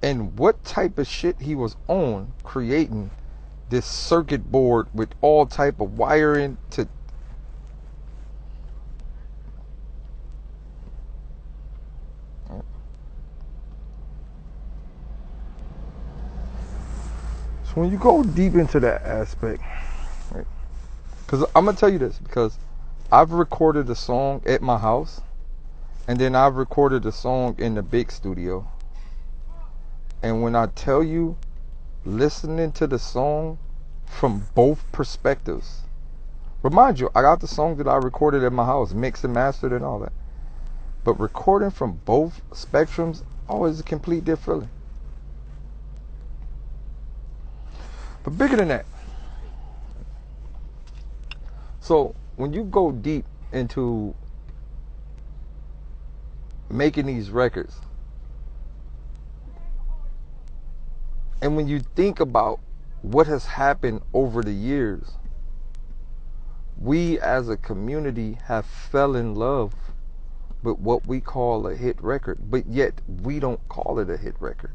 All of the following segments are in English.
and what type of shit he was on creating this circuit board with all type of wiring to. So when you go deep into that aspect, right? Because I'm gonna tell you this, because I've recorded a song at my house, and then I've recorded a song in the big studio. And when I tell you, listening to the song from both perspectives, remind you, I got the song that I recorded at my house, mixed and mastered and all that. But recording from both spectrums, always a complete different feeling. But bigger than that. So when you go deep into making these records, and when you think about what has happened over the years, we as a community have fell in love with what we call a hit record, but yet we don't call it a hit record.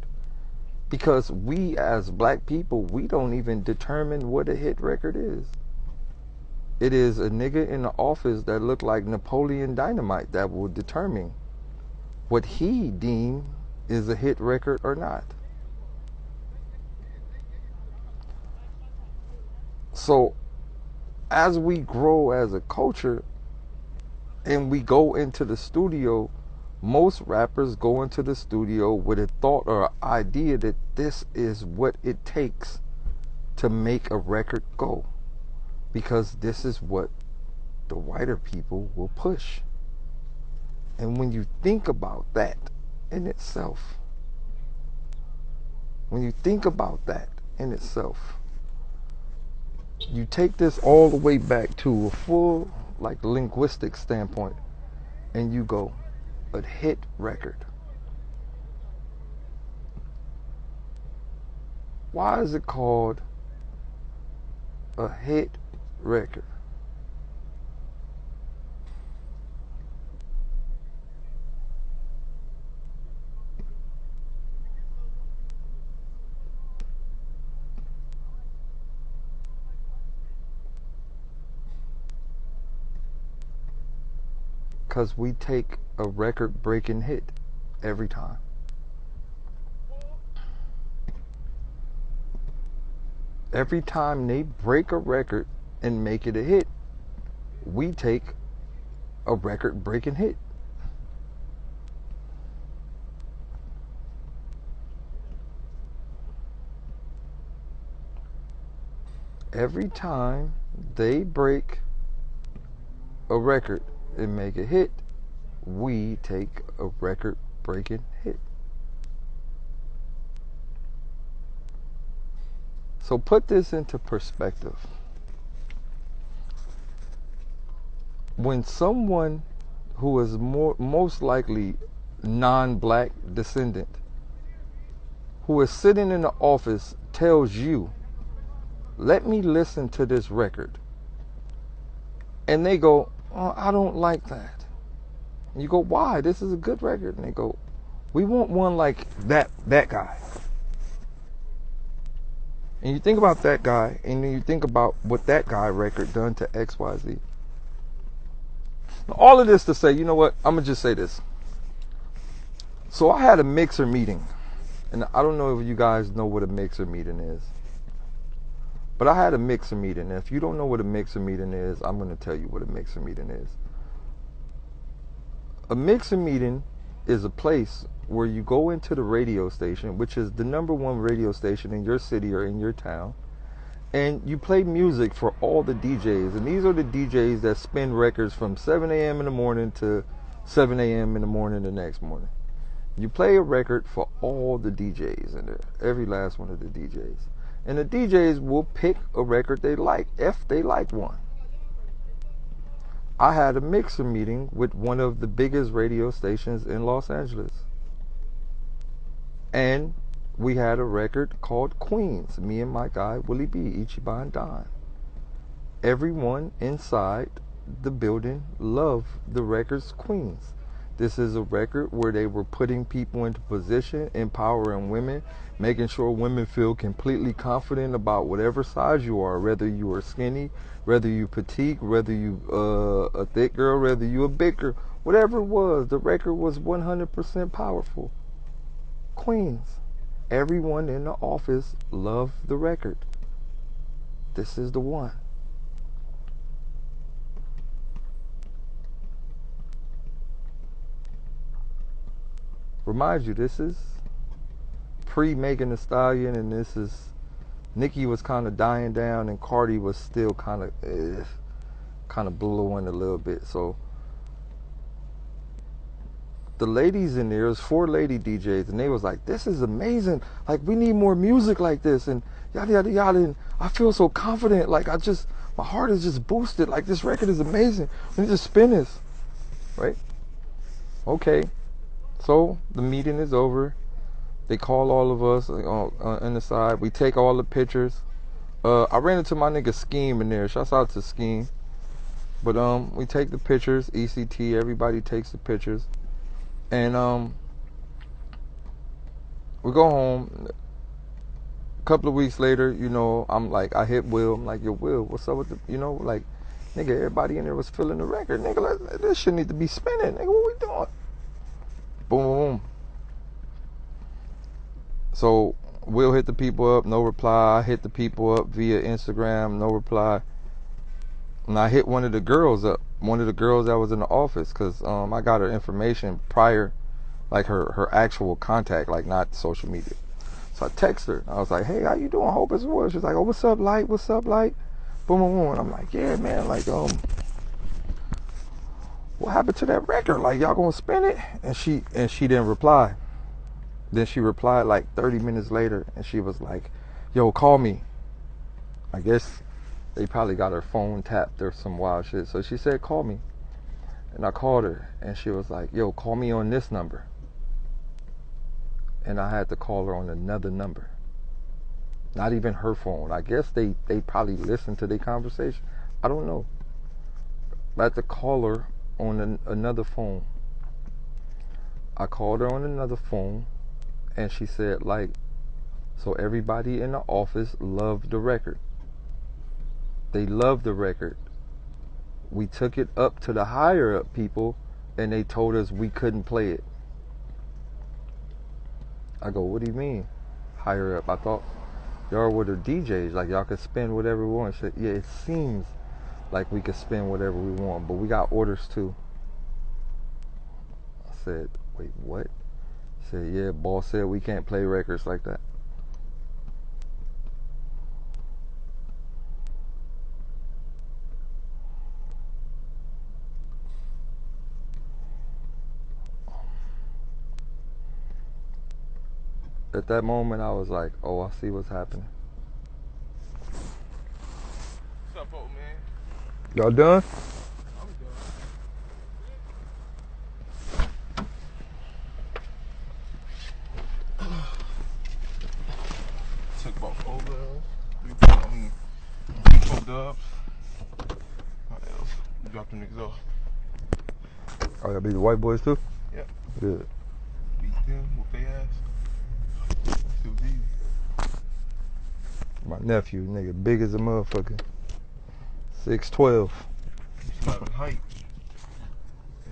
Because we as black people, we don't even determine what a hit record is. It is a nigga in the office that looked like Napoleon Dynamite that will determine what he deems is a hit record or not. So as we grow as a culture and we go into the studio, most rappers go into the studio with a thought or an idea that this is what it takes to make a record go. Because this is what the whiter people will push. And when you think about that in itself, you take this all the way back to a full, like, linguistic standpoint, and you go, a hit record. Why is it called a hit record? Because we take a record-breaking hit every time. Every time they break a record and make it a hit, we take a record-breaking hit. Every time they break a record and make a hit, we take a record-breaking hit. So put this into perspective. When someone who is most likely non-black descendant, who is sitting in the office, tells you, let me listen to this record, and they go, oh, I don't like that. And you go, why? This is a good record. And they go, we want one like that guy. And you think about that guy, and then you think about what that guy record done to XYZ. All of this to say, you know what? I'm going to just say this. So I had a mixer meeting. And I don't know if you guys know what a mixer meeting is. But I had a mixer meeting. And if you don't know what a mixer meeting is, I'm going to tell you what a mixer meeting is. A mixer meeting is a place where you go into the radio station, which is the #1 radio station in your city or in your town, and you play music for all the DJs. And these are the DJs that spin records from 7 a.m. in the morning to 7 a.m. in the morning the next morning. You play a record for all the DJs in there, every last one of the DJs. And the DJs will pick a record they like, if they like one. I had a mixer meeting with one of the biggest radio stations in Los Angeles. And we had a record called Queens, me and my guy, Willie B, Ichiban and Don. Everyone inside the building loved the record's Queens. This is a record where they were putting people into position, empowering women, making sure women feel completely confident about whatever size you are, whether you are skinny, whether you petite, whether you a thick girl, whether you a big girl, whatever it was, the record was 100% powerful. Queens, everyone in the office loved the record. This is the one. Remind you, this is pre-Megan Thee Stallion, and this is Nicki was kind of dying down, and Cardi was still kind of blowing a little bit. So the ladies in there, it was 4 lady DJs, and they was like, "This is amazing! Like, we need more music like this," and yada yada yada. And I feel so confident. Like, my heart is just boosted. Like, this record is amazing. We need to spin this, right? Okay. So the meeting is over. They call all of us on the side. We take all the pictures. I ran into my nigga Scheme in there. Shouts out to Scheme. But we take the pictures. ECT. Everybody takes the pictures. And we go home. A couple of weeks later, you know, I'm like, I hit Will. I'm like, yo, Will, what's up with the, you know, like, nigga, everybody in there was feeling the record. Nigga, this shit need to be spinning. Nigga, what we doing? Boom, boom, boom. So Will hit the people up, no reply. I hit the people up via Instagram, no reply. And I hit one of the girls up, one of the girls that was in the office, because I got her information prior, like her actual contact, like not social media. So I text her. I was like, hey, how you doing? Hope it's well. She's like, oh, what's up, Light? What's up, Light? Boom, boom, boom. And I'm like, yeah, man, like, what happened to that record? Like, y'all gonna spin it? And she didn't reply. Then she replied like 30 minutes later, and she was like, yo, call me. I guess they probably got her phone tapped or some wild shit. So she said, call me. And I called her, and she was like, yo, call me on this number. And I had to call her on another number. Not even her phone. I guess they probably listened to their conversation. I don't know. I had to call her on another phone. I called her on another phone, and she said, like, so everybody in the office loved the record. They loved the record. We took it up to the higher up people, and they told us we couldn't play it. I go, what do you mean higher up? I thought y'all were the DJs, like y'all could spin whatever we want. She said, yeah, it seems like we could spin whatever we want, but we got orders too. I said, wait, what? She said, yeah, boss said we can't play records like that. At that moment, I was like, oh, I see what's happening. What's up, old man? Y'all done? I'm done. Took about 4 girls, 3 dubs. What else? We dropped them niggas off. Oh, y'all beat the white boys too? Yep. Good. Beat them, whoop their ass. Still easy. My nephew, nigga, big as a motherfucker. 6'12". He's not in height.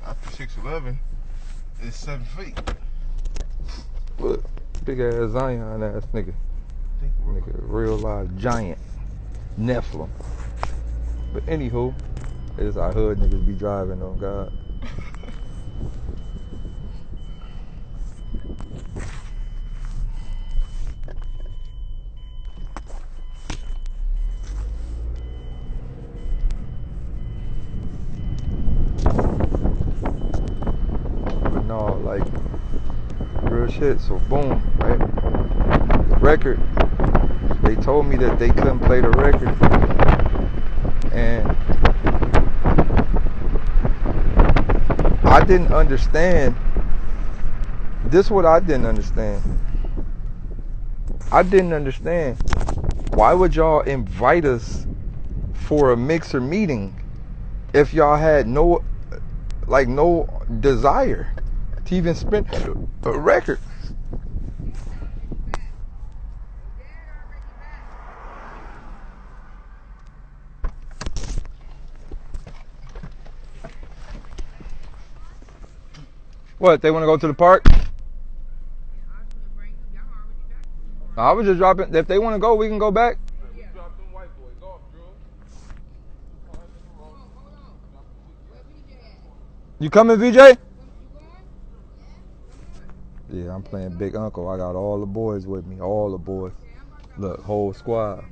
After 6'11", it's 7 feet. Look, big ass Zion ass nigga. Nigga, real live giant. Nephilim. But anywho, it's our hood niggas be driving on God. But no, like, real shit. So boom, right? The record, they told me that they couldn't play the record. And I didn't understand. This is what I didn't understand. I didn't understand. Why would y'all invite us for a mixer meeting if y'all had no desire? to even spin a record. What, they want to go to the park? I was just dropping. If they want to go, we can go back. You coming, VJ? Yeah, I'm playing Big Uncle. I got all the boys with me. All the boys. Look, whole squad.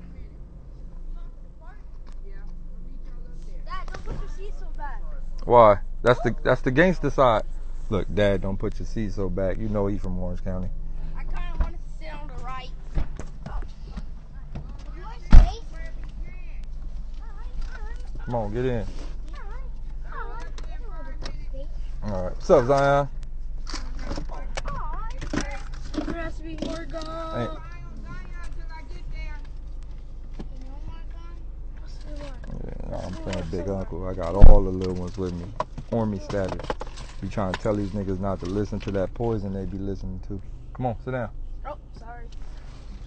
Dad, don't put your seat so back. Why? That's the gangster side. Look, Dad, don't put your seat so back. You know he from Orange County. I kind of want to sit on the right. You want space? Come on, get in. All right. What's up, Zion? There has to be more gum. Hey. Yeah, no, I'm playing Big Uncle. I got all the little ones with me. Army status. You trying to tell these niggas not to listen to that poison they be listening to. Come on, sit down. Oh, sorry.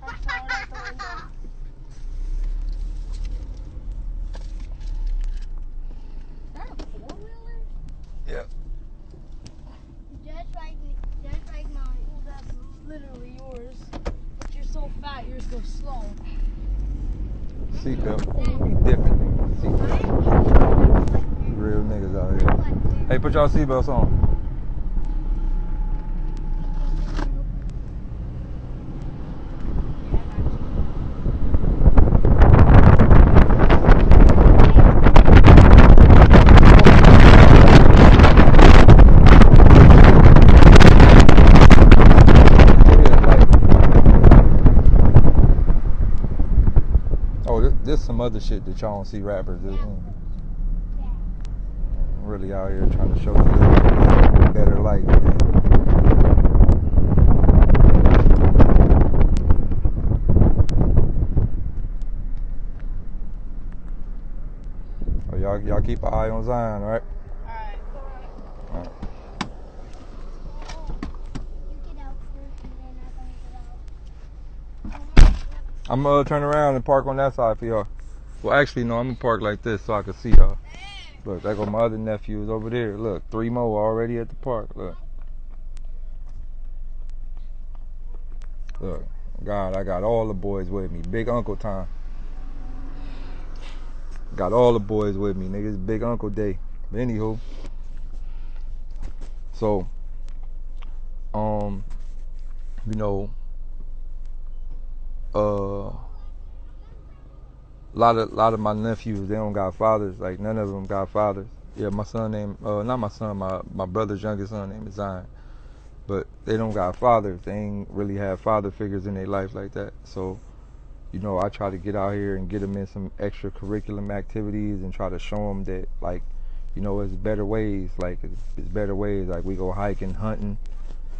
I'm sorry out the window. Is that a four-wheeler? Yeah. Just like mine. Well, that's literally yours. But you're so fat, yours goes slow. Seatbelt. We dipping, nigga. Seatbelt. Real niggas out here. Hey, put y'all seatbelts on. This some other shit that y'all don't see rappers do. Really out here trying to show you a better life. Oh, y'all keep an eye on Zion, all right? All right. I'm gonna turn around and park on that side for y'all. Well, actually, no, I'm gonna park like this so I can see y'all. Look, there go my other nephews over there. Look, 3 more already at the park. Look. Look, God, I got all the boys with me. Big Uncle time. Got all the boys with me, nigga. It's Big Uncle Day. But anywho. So, you know, a lot of my nephews, they don't got fathers. Like, none of them got fathers. Yeah, my son named, not my son, my brother's youngest son named Zion. But they don't got fathers. They ain't really have father figures in their life like that. So, you know, I try to get out here and get them in some extracurricular activities and try to show them that, like, you know, it's better ways. Like, it's better ways. Like, we go hiking, hunting,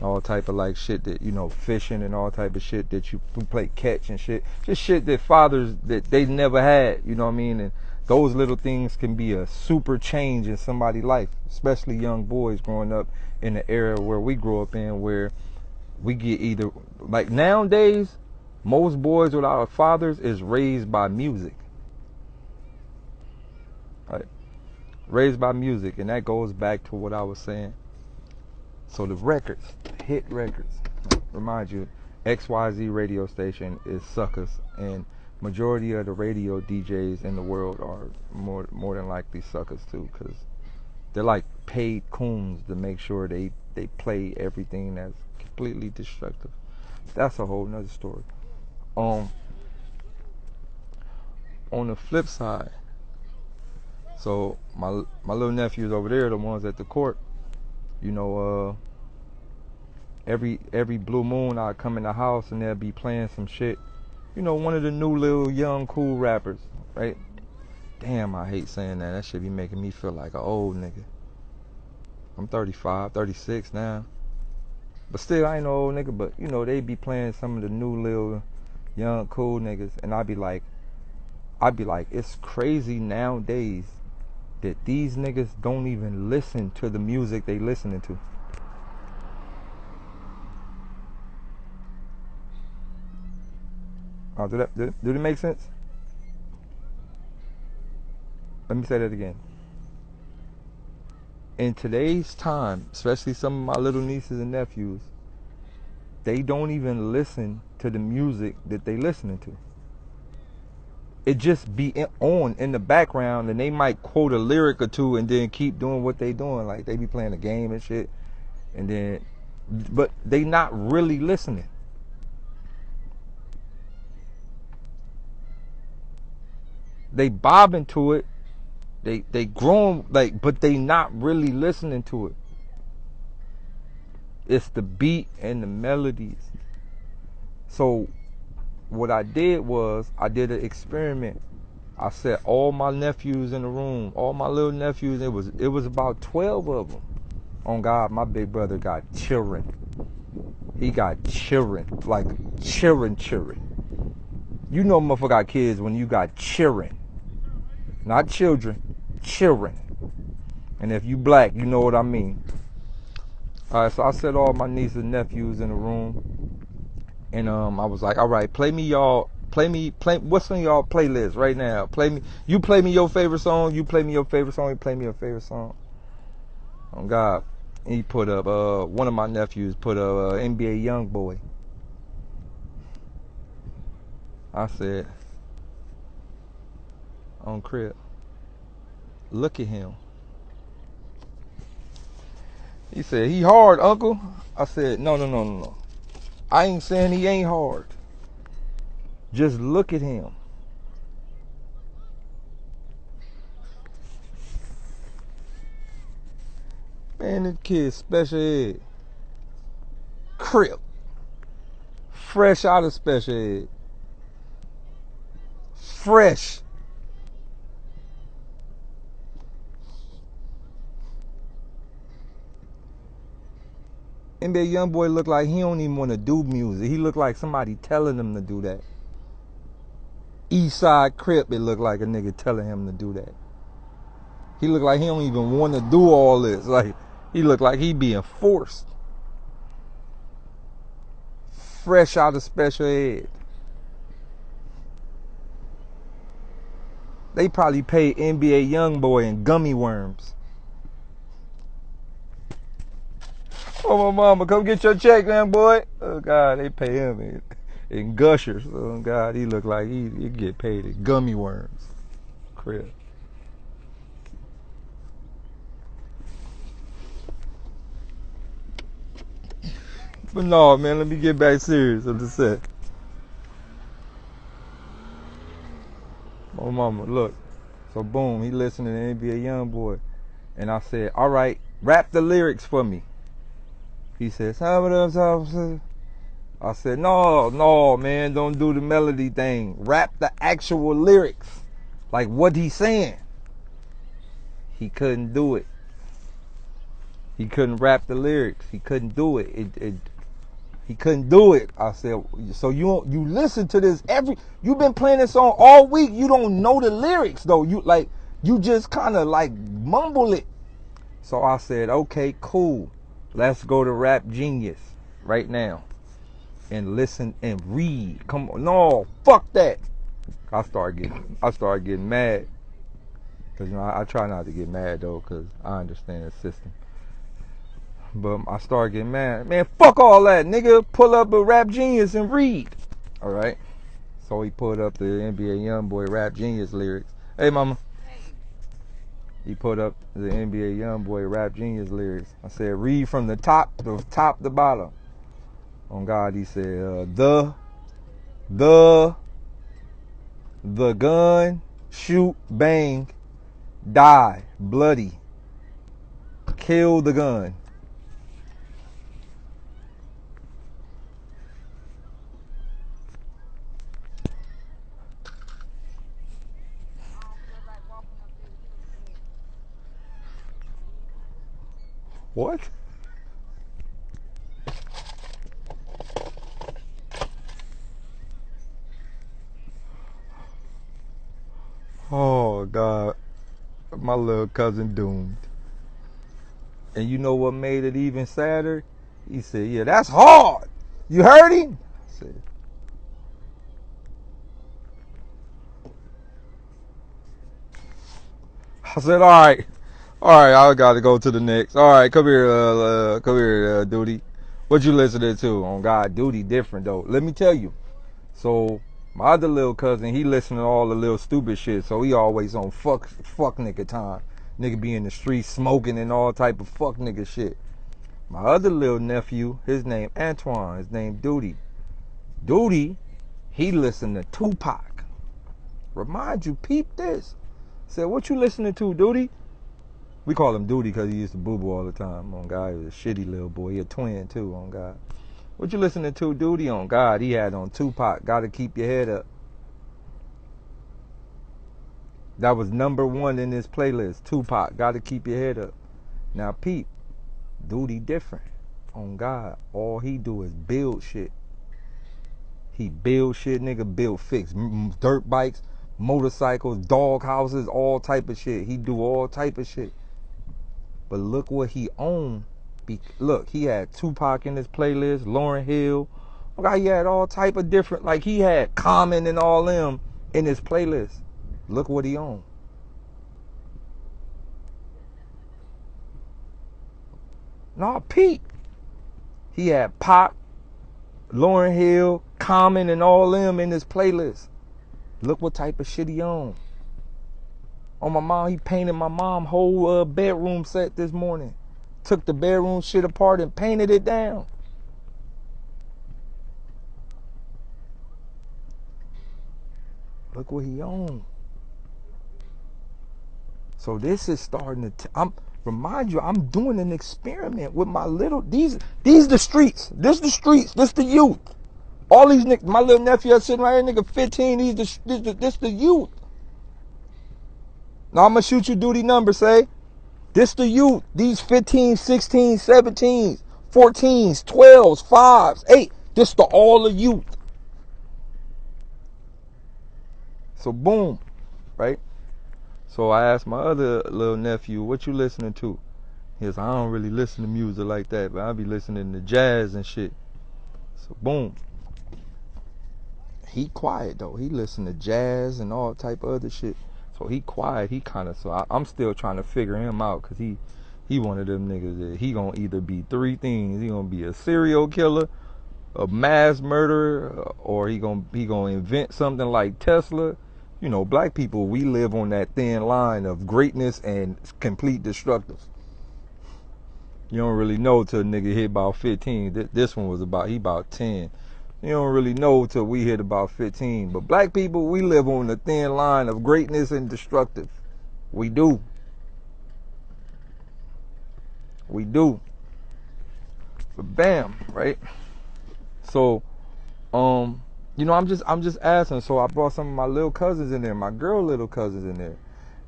all type of, like, shit that, you know, fishing and all type of shit that we play catch and shit. Just shit that fathers, that they never had, you know what I mean? And those little things can be a super change in somebody's life, especially young boys growing up in the era where we grew up in, where we get either, like nowadays, most boys without fathers is raised by music. Right? Raised by music, and that goes back to what I was saying. So the records, hit records, remind you, XYZ radio station is suckers, and majority of the radio DJs in the world are more than likely suckers too, because they're like paid coons to make sure they play everything that's completely destructive. That's a whole nother story. On the flip side, so my little nephews over there, the ones at the court, you know, every blue moon I come in the house and they'll be playing some shit. You know, one of the new little young cool rappers, right? Damn, I hate saying that. That shit be making me feel like an old nigga. I'm 35, 36 now. But still, I ain't no old nigga, but, you know, they be playing some of the new little young cool niggas. And I'd be like, it's crazy nowadays that these niggas don't even listen to the music they listening to. Did it make sense? Let me say that again. In today's time, especially some of my little nieces and nephews, they don't even listen to the music that they listening to. It just be on in the background, and they might quote a lyric or two and then keep doing what they doing. Like they be playing a game and shit, and then, but they not really listening. They bobbing to it. They grown like, but they not really listening to it. It's the beat and the melodies. So what I did was I did an experiment. I set all my nephews in the room, all my little nephews. It was about 12 of them. On God, my big brother got children. He got children, like children. You know, motherfucker got kids when you got children, not children, children. And if you black, you know what I mean. All right, so I set all my nieces and nephews in the room, and I was like, all right, play me what's on y'all playlist right now? You play me your favorite song, you play me your favorite song, you play me your favorite song. On God. He put up, one of my nephews put up NBA Youngboy. I said, on crib, look at him. He said, he hard, uncle. I said, no. I ain't saying he ain't hard. Just look at him. Man, this kid special ed. Crip. Fresh out of special ed. Fresh. NBA Youngboy look like he don't even want to do music. He look like somebody telling him to do that. Eastside Crip, it looked like a nigga telling him to do that. He look like he don't even want to do all this. Like, he look like he being forced. Fresh out of special ed. They probably paid NBA Youngboy in gummy worms. Oh, my mama, come get your check, man, boy. Oh, God, they pay him in gushers. Oh, God, he look like he get paid in gummy worms. Crib. But no, man, let me get back serious on the set. Oh, mama, look. So, boom, he listening to NBA Youngboy. And I said, all right, rap the lyrics for me. He said, I said, no, man, don't do the melody thing. Rap the actual lyrics. Like what he's saying. He couldn't do it. He couldn't rap the lyrics. He couldn't do it. He couldn't do it. I said, so you listen to this you've been playing this song all week. You don't know the lyrics though. You just kind of like mumble it. So I said, okay, cool. Let's go to Rap Genius right now and listen and read. Come on, no, fuck that. I start getting mad because I try not to get mad though because I understand the system. But I start getting mad. Man, fuck all that, nigga. Pull up a Rap Genius and read. All right. So he pulled up the NBA Youngboy Rap Genius lyrics. Hey, mama. He put up the NBA Youngboy Rap Genius lyrics. I said, read from the top to bottom. On God, he said, the gun, shoot, bang, die, bloody, kill the gun. What? Oh, God. My little cousin doomed. And you know what made it even sadder? He said, yeah, that's hard. You heard him? I said, I said, all right, I gotta go to the next. All right, come here, Duty. What you listening to? On God, Duty different though. Let me tell you. So my other little cousin, he listening to all the little stupid shit. So he always on fuck nigga time. Nigga be in the street smoking and all type of fuck nigga shit. My other little nephew, his name Antoine, his name Duty. Duty, he listened to Tupac. Remind you, peep this. Said, what you listening to, Duty? We call him Duty because he used to boo-boo all the time. On God, he was a shitty little boy. He a twin too, on God. What you listening to, Duty? On God, he had on Tupac, Gotta Keep Your Head Up. That was #1 in his playlist. Tupac, Gotta Keep Your Head Up. Now, peep, Duty different. On God, all he do is build shit. He build shit, nigga, fix dirt bikes, motorcycles, dog houses, all type of shit. He do all type of shit. But look what he owned. Look, he had Tupac in his playlist, Lauryn Hill. Okay, he had all type of different, like he had Common and all them in his playlist. Look what he owned. Nah, Pete. He had Pop, Lauryn Hill, Common, and all them in his playlist. Look what type of shit he owned. On my mom, he painted my mom whole bedroom set this morning. Took the bedroom shit apart and painted it down. Look what he owned. So this is starting to. Remind you, I'm doing an experiment with my little. These the streets. This the streets. This the youth. All these niggas. My little nephew that's sitting right here, nigga, 15. This the youth. Now I'm gonna shoot you Duty number. Say, this the youth. These 15, 16, 17s, 14s, 12s, 5s, 8. This the all the youth. So boom, right? So I asked my other little nephew, what you listening to? He said, I don't really listen to music like that, but I be listening to jazz and shit. So boom. He quiet though. He listen to jazz and all type of other shit. So he quiet. He kind of, so I'm still trying to figure him out because he one of them niggas that he gonna either be 3 things. He gonna be a serial killer, a mass murderer, or he gonna invent something like Tesla. You know, black people, we live on that thin line of greatness and complete destructive. You don't really know till a nigga hit about 15. This one was about 10. You don't really know till we hit about 15. But black people, we live on the thin line of greatness and destructive. We do. We do. But bam, right? So, you know, I'm just asking. So I brought some of my little cousins in there, my girl little cousins in there.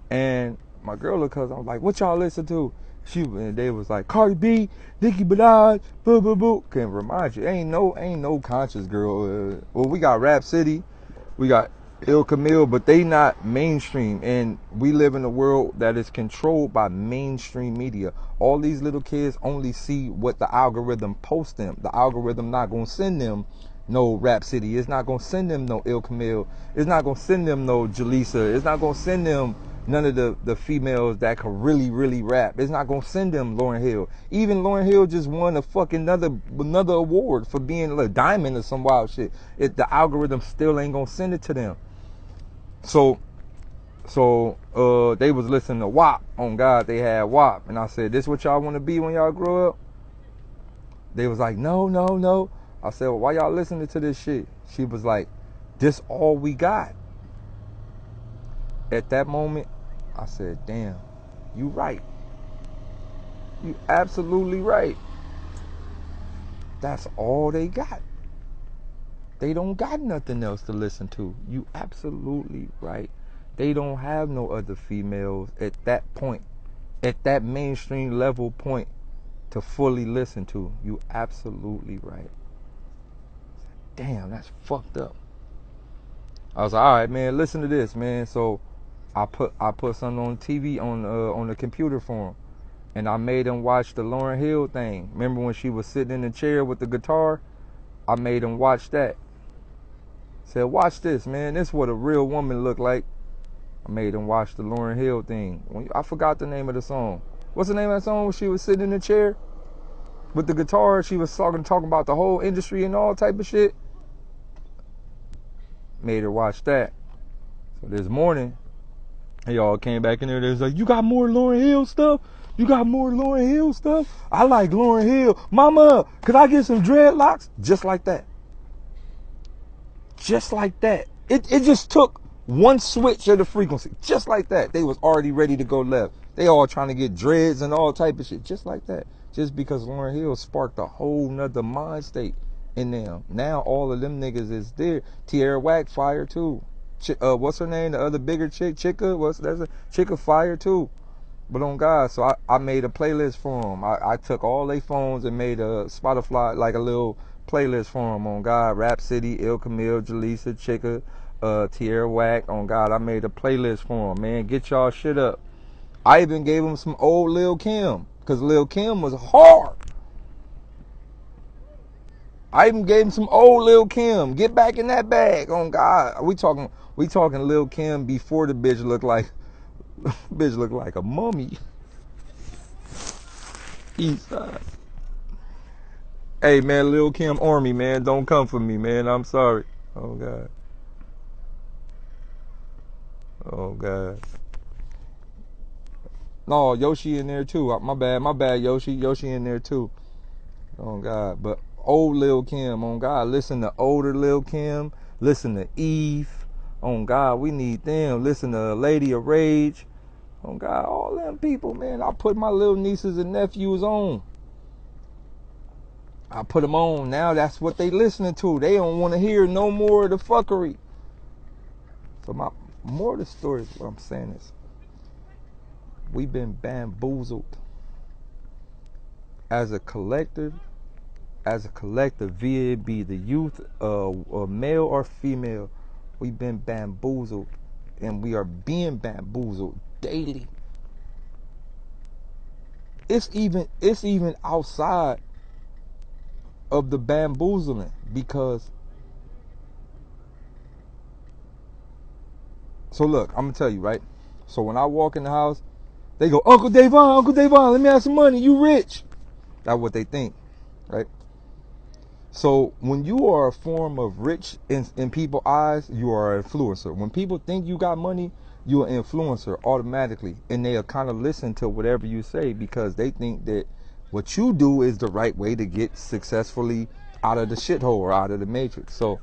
And my girl little cousin, I was like, what y'all listen to? And they was like, Cardi B, Nicki Minaj, boo boo boo. Can remind you, ain't no conscious girl. Well, we got Rap City, we got Il Camille, but they not mainstream. And we live in a world that is controlled by mainstream media. All these little kids only see what the algorithm posts them. The algorithm not gonna send them no Rap City. It's not gonna send them no Il Camille. It's not gonna send them no Jaleesa. It's not gonna send them none of the females that can really, really rap. It's not gonna send them Lauryn Hill. Even Lauryn Hill just won a fucking another award for being a diamond or some wild shit. The algorithm still ain't gonna send it to them. So they was listening to WAP. On God, they had WAP. And I said, this what y'all wanna be when y'all grow up? They was like, no. I said, well, why y'all listening to this shit? She was like, this all we got. At that moment, I said, damn, you right. You absolutely right. That's all they got. They don't got nothing else to listen to. You absolutely right. They don't have no other females at that point, at that mainstream level point to fully listen to. You absolutely right. Damn, that's fucked up. I was like, all right, man, listen to this, man. So I put something on TV on the computer for him, and I made him watch the Lauryn Hill thing. Remember when she was sitting in the chair with the guitar? I made him watch that. Said, watch this, man. This is what a real woman look like. I made them watch the Lauryn Hill thing. I forgot the name of the song. What's the name of that song where she was sitting in the chair with the guitar? She was talking about the whole industry and all type of shit. Made her watch that. So this morning, they all came back in there. They was like, you got more Lauryn Hill stuff? You got more Lauryn Hill stuff? I like Lauryn Hill. Mama, could I get some dreadlocks? Just like that. Just like that. It just took one switch of the frequency. Just like that. They was already ready to go left. They all trying to get dreads and all type of shit. Just like that. Just because Lauryn Hill sparked a whole nother mind state in them. Now all of them niggas is there. Tierra Whack fire too. What's her name? The other bigger chick, Chicka fire too. But on God, so I made a playlist for them. I took all their phones and made a Spotify, like a little playlist for them. On God, Rap City, Il Camille, Jaleesa, Chicka, Tierra Whack. On God, I made a playlist for them, man. Get y'all shit up. I even gave them some old Lil Kim, because Lil Kim was hard. I even gave him some old Lil Kim. Get back in that bag. On God, we talking Lil Kim before the bitch looked like a mummy. Eastside. Hey man, Lil Kim Army, man, don't come for me, man. I'm sorry. Oh God. Oh God. No, Yoshi in there too. My bad, Yoshi. Yoshi in there too. Oh God. But old Lil Kim, on God. Listen to older Lil Kim. Listen to Eve. On God, we need them. Listen to Lady of Rage. On God, all them people, man. I put my little nieces and nephews on. I put them on. Now that's what they listening to. They don't want to hear no more of the fuckery. So more of the story, what I'm saying is, we've been bamboozled as a collective, via it be the youth, male or female. We've been bamboozled, and we are being bamboozled daily. It's even outside of the bamboozling, because so look, I'm gonna tell you, right? So when I walk in the house, they go, Uncle Davon, let me have some money, you rich. That's what they think, right? So when you are a form of rich in people's eyes, you are an influencer. When people think you got money, you're an influencer automatically. And they'll kind of listen to whatever you say, because they think that what you do is the right way to get successfully out of the shithole or out of the matrix. So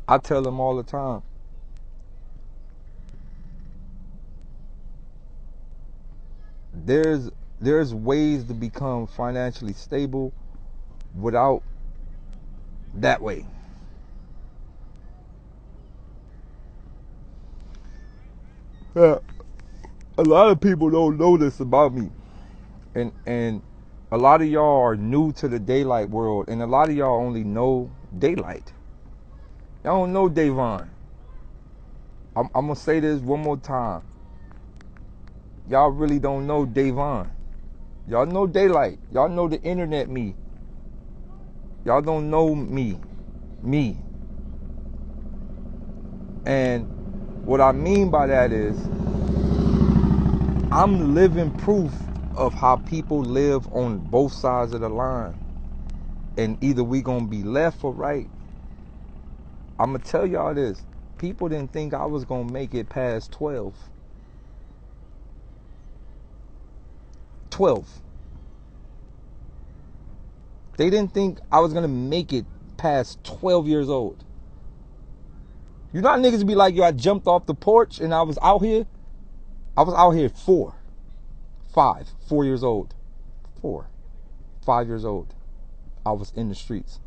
I tell them all the time, there's ways to become financially stable without that way. A lot of people don't know this about me, and a lot of y'all are new to the Daylyt world, and a lot of y'all only know Daylyt. Y'all don't know Davon. I'm gonna say this one more time. Y'all really don't know Davon. Y'all know Daylyt. Y'all know the internet me. Y'all don't know me. And what I mean by that is, I'm living proof of how people live on both sides of the line. And either we gonna be left or right. I'm gonna tell y'all this. People didn't think I was gonna make it past 12. 12. They didn't think I was gonna make it past 12 years old. You know how niggas be like, yo, I jumped off the porch and I was out here? I was out here at 4 years old. 5 years old. I was in the streets.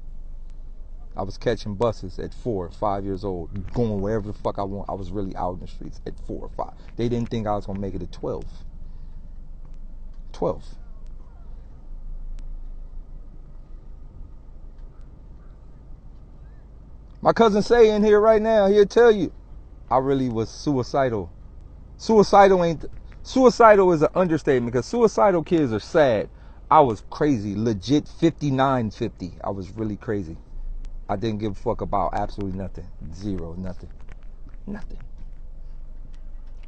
I was catching buses at 4, 5 years old, going wherever the fuck I want. I was really out in the streets at 4 or 5. They didn't think I was gonna make it at 12. 12. My cousin Say in here right now, he'll tell you, I really was suicidal. Suicidal is an understatement, because suicidal kids are sad. I was crazy, legit 5950. I was really crazy. I didn't give a fuck about absolutely nothing. Zero, nothing.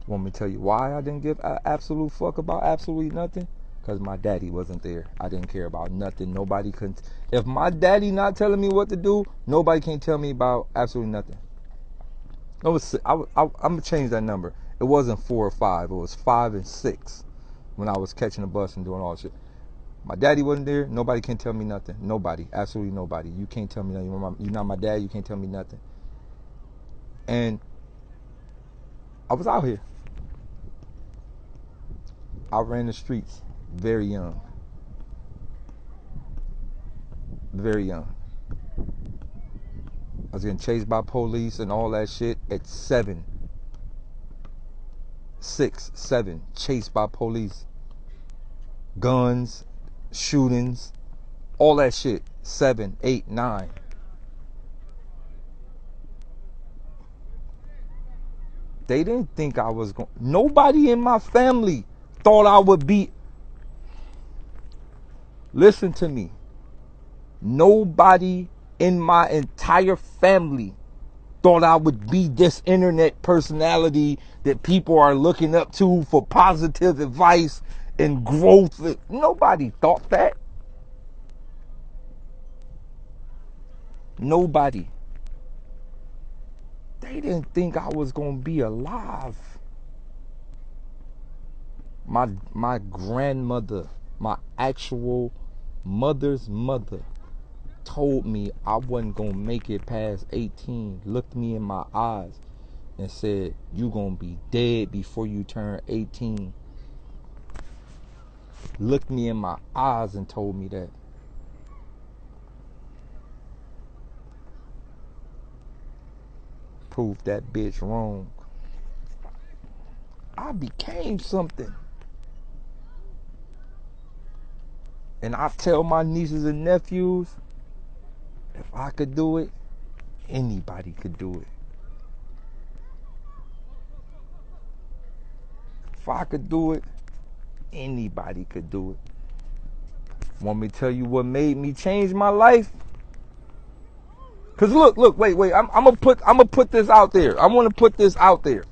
Want me to tell you why I didn't give an absolute fuck about absolutely nothing? Because my daddy wasn't there. I didn't care about nothing. Nobody couldn't. If my daddy not telling me what to do, nobody can tell me about absolutely nothing. I'm going to change that number. It wasn't 4 or 5. It was 5 and 6 when I was catching the bus and doing all that shit. My daddy wasn't there. Nobody can tell me nothing. Nobody. Absolutely nobody. You can't tell me nothing. You're not my dad. You can't tell me nothing. And I was out here. I ran the streets very young. Very young. I was getting chased by police and all that shit at 7. 6, 7. Chased by police. Guns, shootings, all that shit. 7, 8, 9. They didn't think I was going. Nobody in my family thought I would be. Listen to me. Nobody in my entire family thought I would be this internet personality that people are looking up to for positive advice and growth. Nobody thought that. Nobody. They didn't think I was going to be alive. My grandmother, my actual mother's mother, told me I wasn't going to make it past 18, looked me in my eyes and said, you going to be dead before you turn 18. Looked me in my eyes and told me that. Proved that bitch wrong. I became something. And I tell my nieces and nephews, if I could do it, anybody could do it. If I could do it, anybody could do it. Want me to tell you what made me change my life? Cause look, wait. I'm gonna put this out there. I want to put this out there.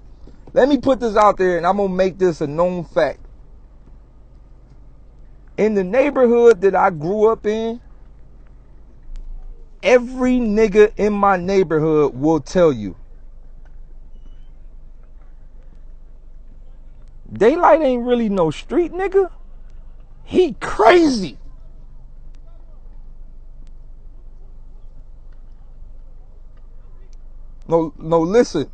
Let me put this out there, and I'm gonna make this a known fact. In the neighborhood that I grew up in, every nigga in my neighborhood will tell you, Daylyt ain't really no street nigga. He crazy. No, listen.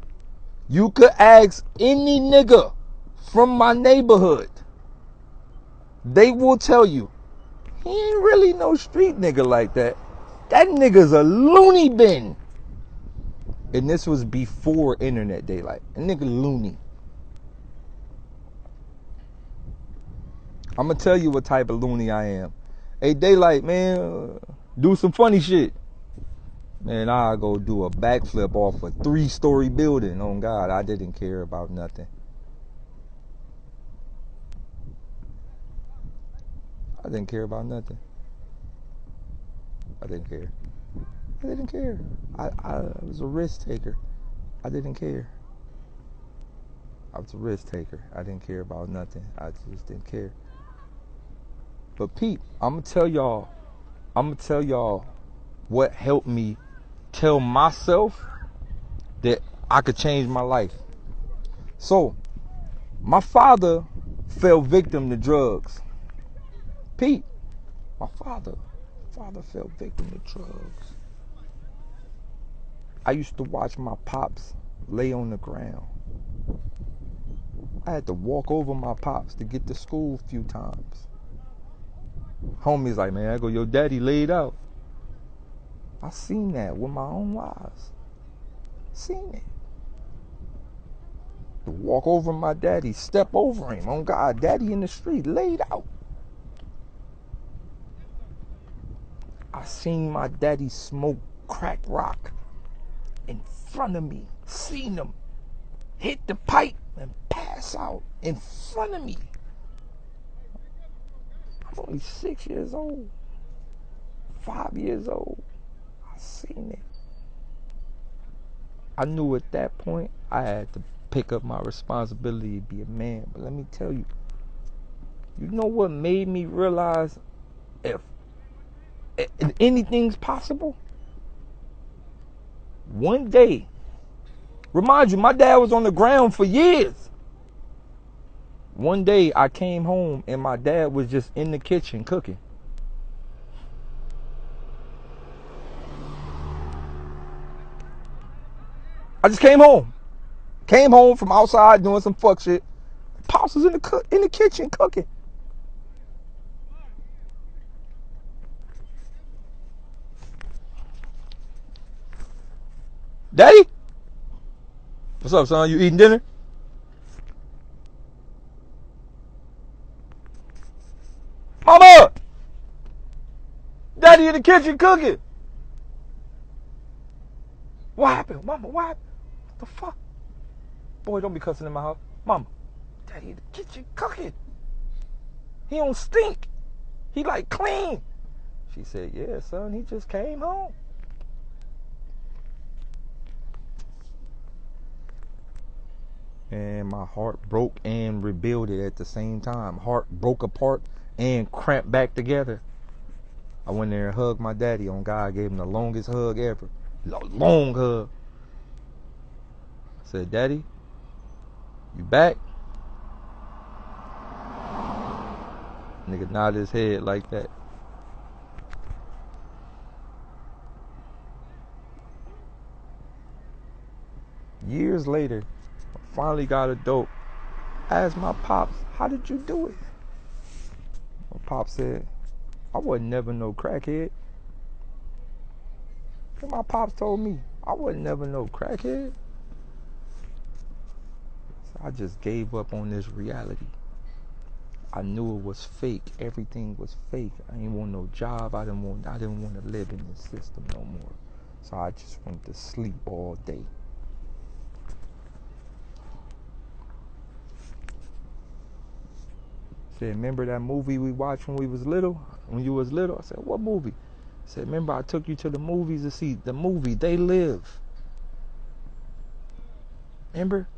You could ask any nigga from my neighborhood. They will tell you, he ain't really no street nigga like that. That nigga's a loony bin. And this was before internet Daylyt. A nigga loony. I'm going to tell you what type of loony I am. Hey, Daylyt, man, do some funny shit. Man, I'll go do a backflip off a 3-story building. Oh, God, I didn't care about nothing. I didn't care about nothing. I didn't care. I was a risk taker. I didn't care. I was a risk taker. I didn't care about nothing. I just didn't care. But Pete, I'm going to tell y'all what helped me tell myself that I could change my life. So, my father fell victim to drugs. Pete, my father fell victim to drugs. I used to watch my pops lay on the ground. I had to walk over my pops to get to school a few times. Homies like, man, I go, your daddy laid out. I seen that with my own eyes. Seen it. To walk over my daddy, step over him. Oh God, daddy in the street, laid out. I seen my daddy smoke crack rock in front of me. Seen him hit the pipe and pass out in front of me. I'm only 6 years old, 5 years old. I seen it. I knew at that point I had to pick up my responsibility to be a man. But let me tell you, you know what made me realize if anything's possible? One day, remind you, my dad was on the ground for years. One day I came home and my dad was just in the kitchen cooking. I just came home. Came home from outside doing some fuck shit. Pops was in the kitchen cooking. Daddy? What's up, son? You eating dinner? Mama! Daddy in the kitchen cooking. What happened? Mama, what happened? What the fuck? Boy, don't be cussing in my house. Mama, Daddy in the kitchen cooking. He don't stink. He like clean. She said, yeah, son, he just came home. And my heart broke and rebuilt it at the same time. Heart broke apart and cramped back together. I went there and hugged my daddy. On God, I gave him the longest hug ever. Long hug. I said, Daddy, you back? Nigga nodded his head like that. Years later, I finally got a dope. I asked my pops, how did you do it? My pops said, I wasn't never no crackhead. And my pops told me, I wasn't never no crackhead. So I just gave up on this reality. I knew it was fake. Everything was fake. I didn't want no job. I didn't want to live in this system no more. So I just wanted to sleep all day. Said, remember that movie we watched when we was little? When you was little? I said, what movie? Said, remember I took you to the movies to see the movie They Live. Remember?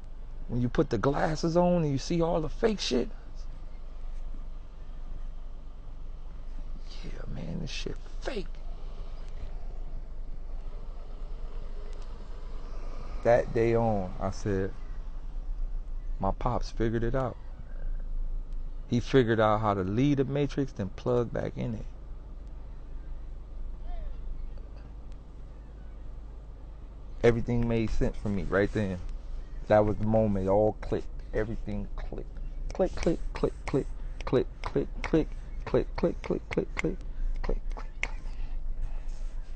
When you put the glasses on and you see all the fake shit? Yeah, man, this shit fake. That day on, I said, my pops figured it out. He figured out how to leave the matrix, then plug back in it. Everything made sense for me right then. That was the moment it all clicked. Everything clicked. Click, click, click, click, click, click, click, click, click, click, click, click, click, click.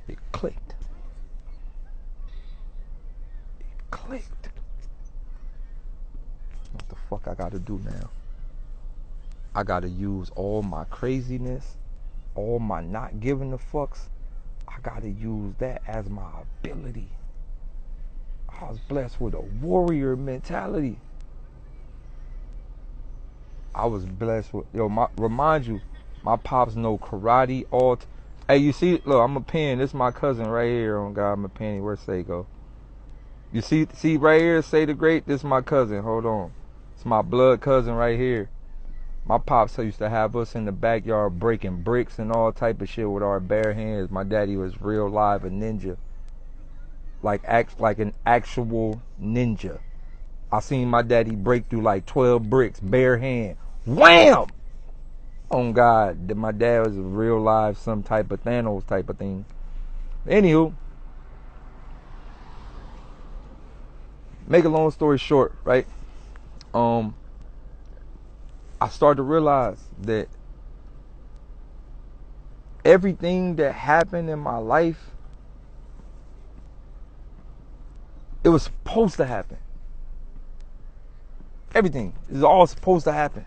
It clicked. It clicked. What the fuck I gotta do now? I gotta use all my craziness, all my not giving a fucks. I gotta use that as my ability. I was blessed with a warrior mentality. I was blessed with, remind you, my pops know karate, hey, you see, look, I'm a pen. This is my cousin right here on God, I'm a penny. Where's Seiko? You see right here, Say the Great? This is my cousin. Hold on. It's my blood cousin right here. My pops used to have us in the backyard breaking bricks and all type of shit with our bare hands. My daddy was real live a ninja. Like an actual ninja. I seen my daddy break through like 12 bricks, bare hand. Wham! On God, my dad was a real live, some type of Thanos type of thing. Anywho, make a long story short, right? I started to realize that everything that happened in my life, it was supposed to happen. Everything is all supposed to happen.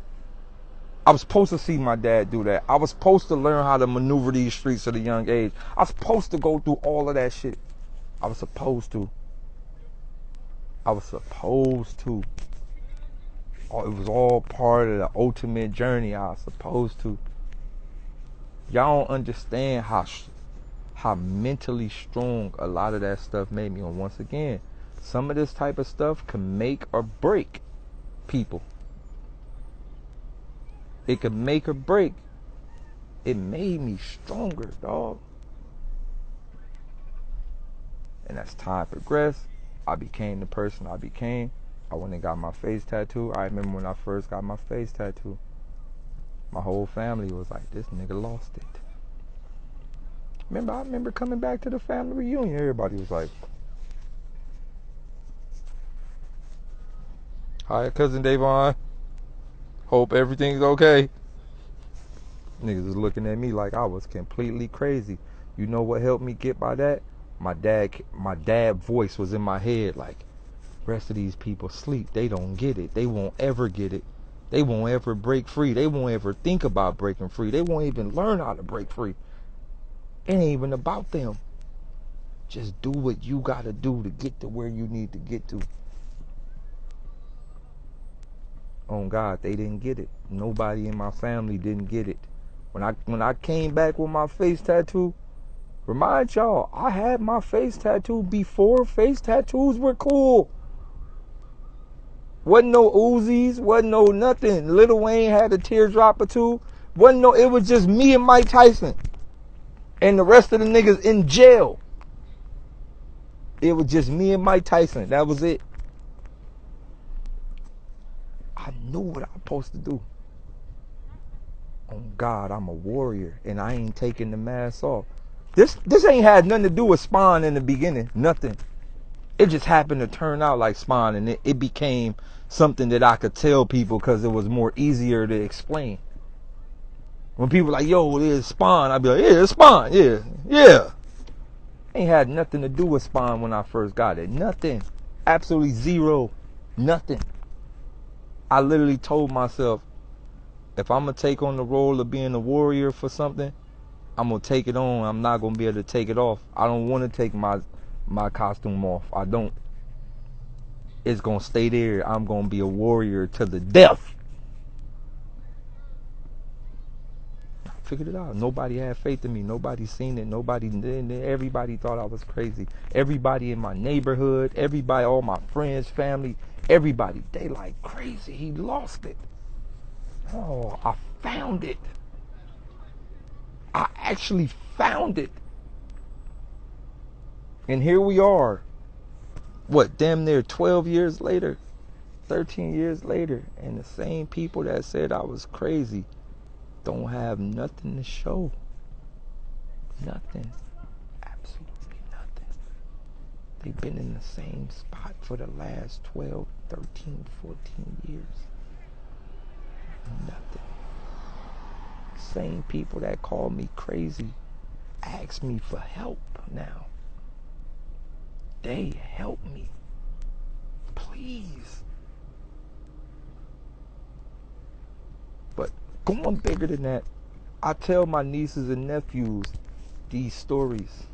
I was supposed to see my dad do that. I was supposed to learn how to maneuver these streets at a young age. I was supposed to go through all of that shit. I was supposed to. It was all part of the ultimate journey. I was supposed to. Y'all don't understand how mentally strong a lot of that stuff made me. And once again, some of this type of stuff can make or break people. It could make or break. It made me stronger, dog. And as time progressed, I became the person I became. I went and got my face tattoo. I remember when I first got my face tattoo, my whole family was like, this nigga lost it. I remember coming back to the family reunion. Everybody was like, hi, cousin Davon. Hope everything's okay. Niggas was looking at me like I was completely crazy. You know what helped me get by that? My dad voice was in my head like, rest of these people sleep. They don't get it. They won't ever get it. They won't ever break free. They won't ever think about breaking free. They won't even learn how to break free. It ain't even about them. Just do what you gotta do to get to where you need to get to. On God, they didn't get it. Nobody in my family didn't get it. When I came back with my face tattoo, remind y'all, I had my face tattoo before face tattoos were cool. Wasn't no Uzis, wasn't no nothing. Lil Wayne had a teardrop or two. It was just me and Mike Tyson. And the rest of the niggas in jail. It was just me and Mike Tyson. That was it. I knew what I was supposed to do. On God, I'm a warrior, and I ain't taking the mask off. This ain't had nothing to do with Spawn in the beginning. Nothing. It just happened to turn out like Spawn, and it became something that I could tell people because it was more easier to explain. When people like, yo, it's Spawn, I'd be like, yeah, it's Spawn, yeah. Ain't had nothing to do with Spawn when I first got it. Nothing. Absolutely zero. Nothing. I literally told myself, if I'm going to take on the role of being a warrior for something, I'm going to take it on. I'm not going to be able to take it off. I don't want to take my costume off. I don't. It's going to stay there. I'm going to be a warrior to the death. I figured it out. Nobody had faith in me. Nobody seen it. Everybody thought I was crazy. Everybody in my neighborhood, everybody, all my friends, family, everybody, they like crazy. He lost it. Oh, I found it. I actually found it. And here we are. What, damn near 12 years later, 13 years later, and the same people that said I was crazy don't have nothing to show. Nothing. Absolutely nothing. They've been in the same spot for the last 12, 13, 14 years. Nothing. Same people that called me crazy ask me for help now. They help me. Please. But going bigger than that, I tell my nieces and nephews these stories.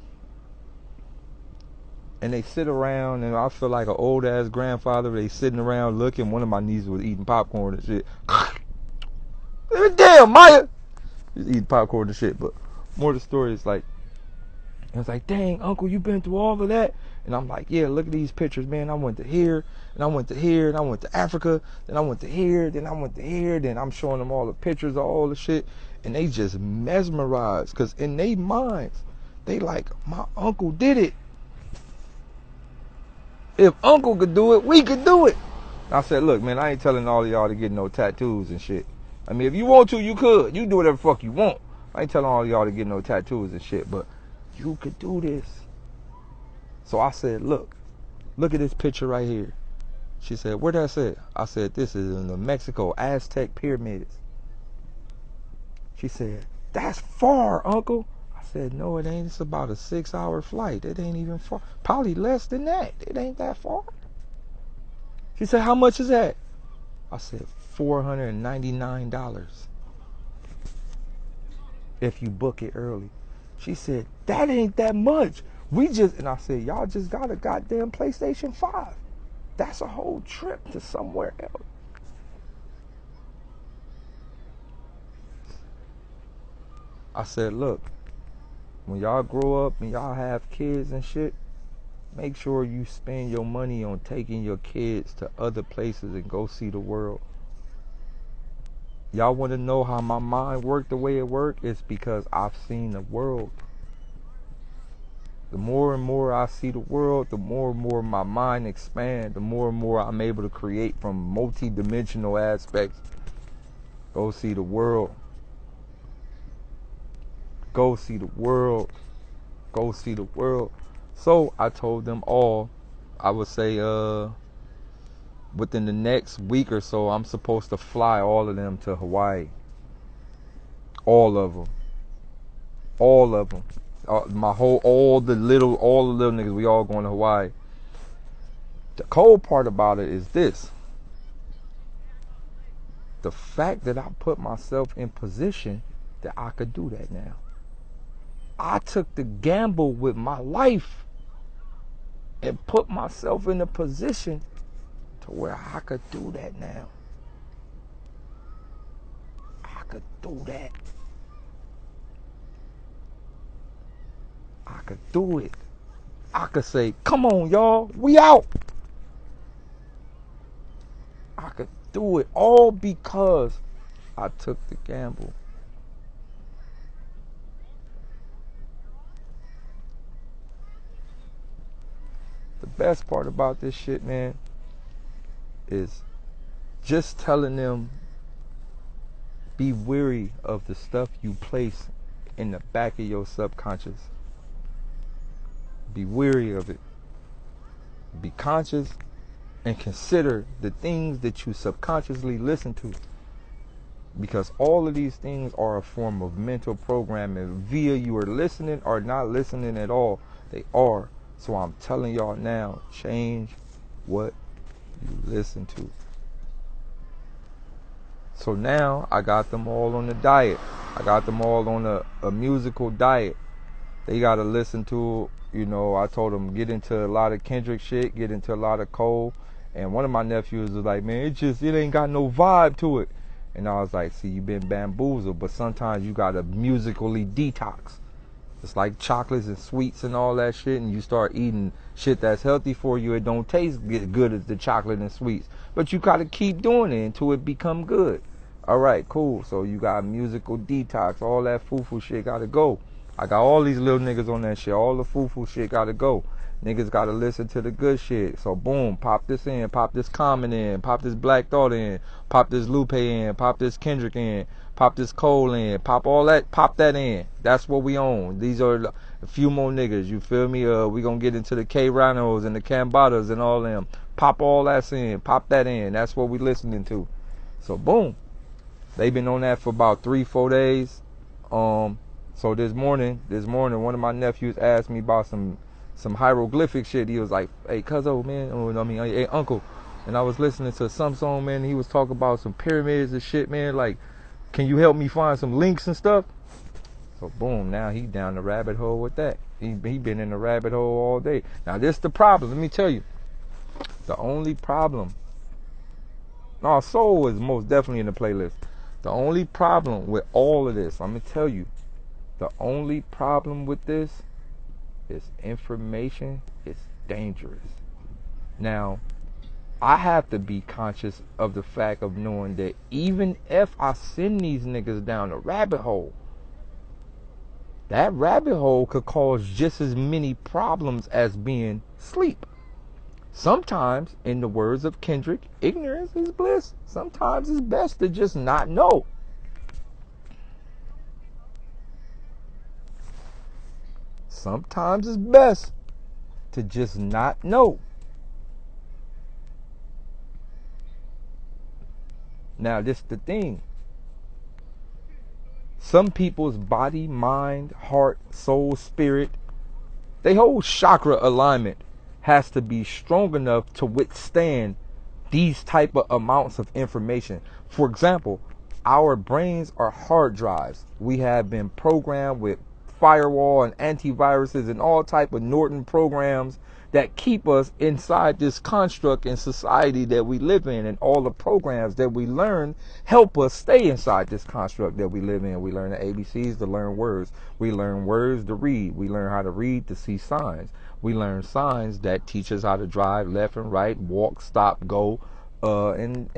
And they sit around, and I feel like an old ass grandfather. They sitting around looking. One of my nieces was eating popcorn and shit. Damn, Maya! She's eating popcorn and shit. But more of the story is like, it was like, dang, uncle, you been through all of that? And I'm like, yeah, look at these pictures, man. I went to here, and I went to here, and I went to Africa, then I went to here, then I went to here, then I'm showing them all the pictures of all the shit. And they just mesmerized, because in their minds, they like, my uncle did it. If uncle could do it, we could do it. And I said, look, man, I ain't telling all of y'all to get no tattoos and shit. I mean, if you want to, you could. You do whatever the fuck you want. I ain't telling all of y'all to get no tattoos and shit, but you could do this. So I said, look at this picture right here. She said, where that at? I said, this is in the Mexico Aztec pyramids. She said, that's far, uncle. I said, no, it ain't. It's about a 6-hour flight. It ain't even far. Probably less than that. It ain't that far. She said, how much is that? I said, $499 if you book it early. She said, that ain't that much. And I said, y'all just got a goddamn PlayStation 5. That's a whole trip to somewhere else. I said, look, when y'all grow up and y'all have kids and shit, Make sure you spend your money on taking your kids to other places and go see the world. Y'all want to know how my mind worked the way it worked? It's because I've seen the world. The more and more I see the world, the more and more my mind expands, the more and more I'm able to create from multi-dimensional aspects. Go see the world. Go see the world. Go see the world. So I told them all, I would say within the next week or so, I'm supposed to fly all of them to Hawaii. All of them. All of them. All the little niggas, we all going to Hawaii. The cold part about it is this. The fact that I put myself in position that I could do that now. I took the gamble with my life and put myself in a position to where I could do that now. I could do that. I could do it. I could say, come on, y'all, we out. I could do it all because I took the gamble. The best part about this shit, man, is just telling them, be wary of the stuff you place in the back of your subconscious. Be wary of it. Be conscious and consider the things that you subconsciously listen to. Because all of these things are a form of mental programming. Via you are listening or not listening at all, they are. So I'm telling y'all now, change what you listen to. So now I got them all on the diet. I got them all on a musical diet. They got to listen to, I told them get into a lot of Kendrick shit, get into a lot of Cole. And one of my nephews was like, man, it ain't got no vibe to it. And I was like, see, you've been bamboozled, but sometimes you got to musically detox. It's like chocolates and sweets and all that shit, and you start eating shit that's healthy for you. It don't taste good as the chocolate and sweets, but you got to keep doing it until it become good. All right, cool. So you got musical detox. All that foo-foo shit got to go. I got all these little niggas on that shit. All the foo-foo shit got to go. Niggas got to listen to the good shit. So boom, pop this in, pop this Common in, pop this Black Thought in, pop this Lupe in, pop this Kendrick in, pop this Cole in, pop all that, pop that in. That's what we own. These are a few more niggas, you feel me? We gonna get into the K-Rhinos and the Cambadas and all them. Pop all that in, pop that in. That's what we listening to. So boom. They've been on that for about 3-4 days. So this morning, one of my nephews asked me about some hieroglyphic shit. He was like, hey, cuzzo, man, hey, uncle. And I was listening to some song, man, and he was talking about some pyramids and shit, man. Like, can you help me find some links and stuff? So boom, now he down the rabbit hole with that. He been in the rabbit hole all day. Now this the problem, let me tell you. The only problem, Soul is most definitely in the playlist. The only problem with all of this, I'm going to tell you, the only problem with this is information is dangerous. Now, I have to be conscious of the fact of knowing that even if I send these niggas down a rabbit hole, that rabbit hole could cause just as many problems as being sleep. Sometimes, in the words of Kendrick, ignorance is bliss. Sometimes it's best to just not know. Sometimes it's best to just not know. Now, this is the thing. Some people's body, mind, heart, soul, spirit, their whole chakra alignment has to be strong enough to withstand these type of amounts of information. For example, our brains are hard drives. We have been programmed with firewall and antiviruses and all type of Norton programs that keep us inside this construct in society that we live in, and all the programs that we learn help us stay inside this construct that we live in. We learn the ABCs to learn words. We learn words to read. We learn how to read to see signs. We learn signs that teach us how to drive left and right, walk, stop, go, and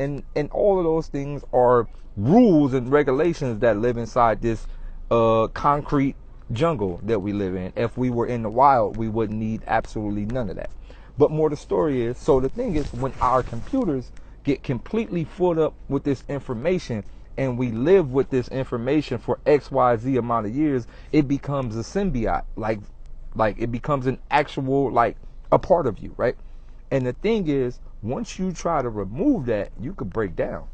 all of those things are rules and regulations that live inside this concrete jungle that we live in. If we were in the wild, we wouldn't need absolutely none of that. But more the story is, so the thing is, when our computers get completely filled up with this information and we live with this information for XYZ amount of years, it becomes a symbiote. Like it becomes an actual, like, a part of you, right? And the thing is, once you try to remove that, you could break down.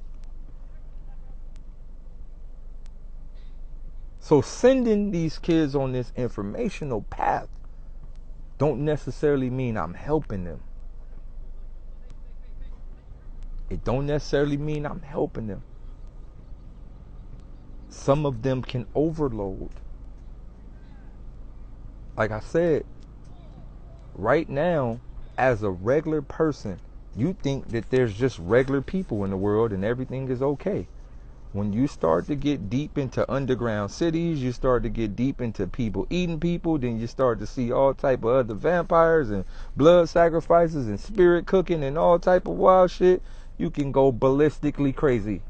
So sending these kids on this informational path don't necessarily mean I'm helping them. It don't necessarily mean I'm helping them. Some of them can overload. Like I said, right now, as a regular person, you think that there's just regular people in the world and everything is okay. When you start to get deep into underground cities, you start to get deep into people eating people, then you start to see all type of other vampires and blood sacrifices and spirit cooking and all type of wild shit, you can go ballistically crazy.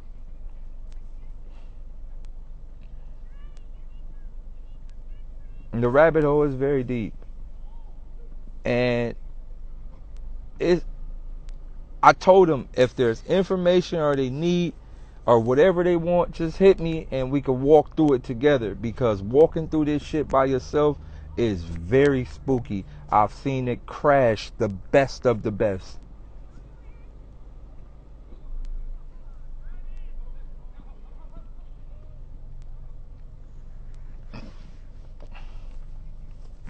And the rabbit hole is very deep. And I told them, if there's information or they need or whatever they want, just hit me and we can walk through it together, because walking through this shit by yourself is very spooky. I've seen it crash the best of the best.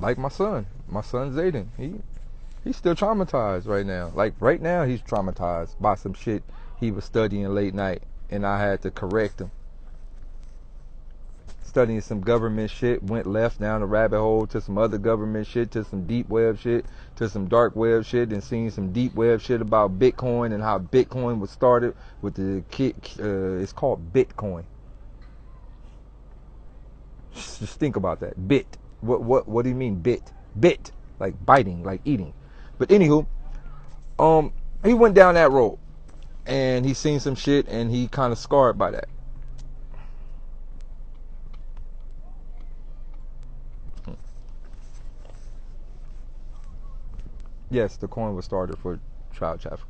Like my son Zayden, he's still traumatized right now. Like right now he's traumatized by some shit he was studying late night, and I had to correct him. Studying some government shit, went left down the rabbit hole to some other government shit, to some deep web shit, to some dark web shit, and seen some deep web shit about Bitcoin and how Bitcoin was started with the kid. It's called Bitcoin. Just think about that. Bit. What do you mean bit? Bit, like biting, like eating. But anywho, he went down that road and he seen some shit and he kind of scarred by that. Yes, the coin was started for child trafficking.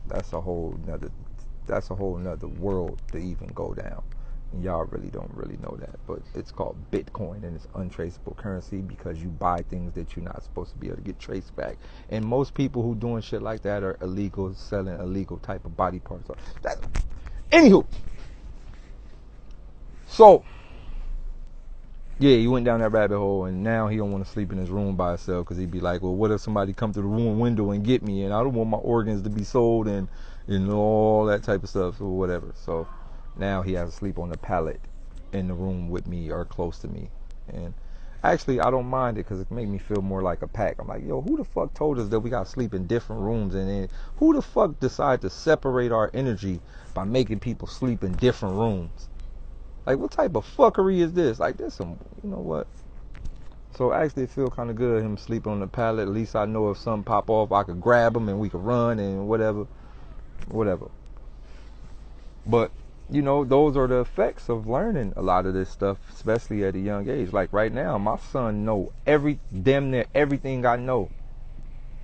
That's a whole nother world to even go down. And y'all really don't really know that, but it's called Bitcoin, and it's untraceable currency because you buy things that you're not supposed to be able to get traced back. And most people who doing shit like that are illegal, selling illegal type of body parts. Anywho, so yeah, he went down that rabbit hole, and now he don't want to sleep in his room by himself because he'd be like, well, what if somebody come through the room window and get me, and I don't want my organs to be sold and all that type of stuff or whatever. So now he has to sleep on the pallet in the room with me or close to me. And actually, I don't mind it because it makes me feel more like a pack. I'm like, yo, who the fuck told us that we got to sleep in different rooms? And then who the fuck decided to separate our energy by making people sleep in different rooms? Like, what type of fuckery is this? Like, there's some, you know what? So actually, it feel kind of good him sleeping on the pallet. At least I know if something pop off, I could grab him and we could run and whatever. But you know, those are the effects of learning a lot of this stuff, especially at a young age. Like right now, my son know damn near everything I know.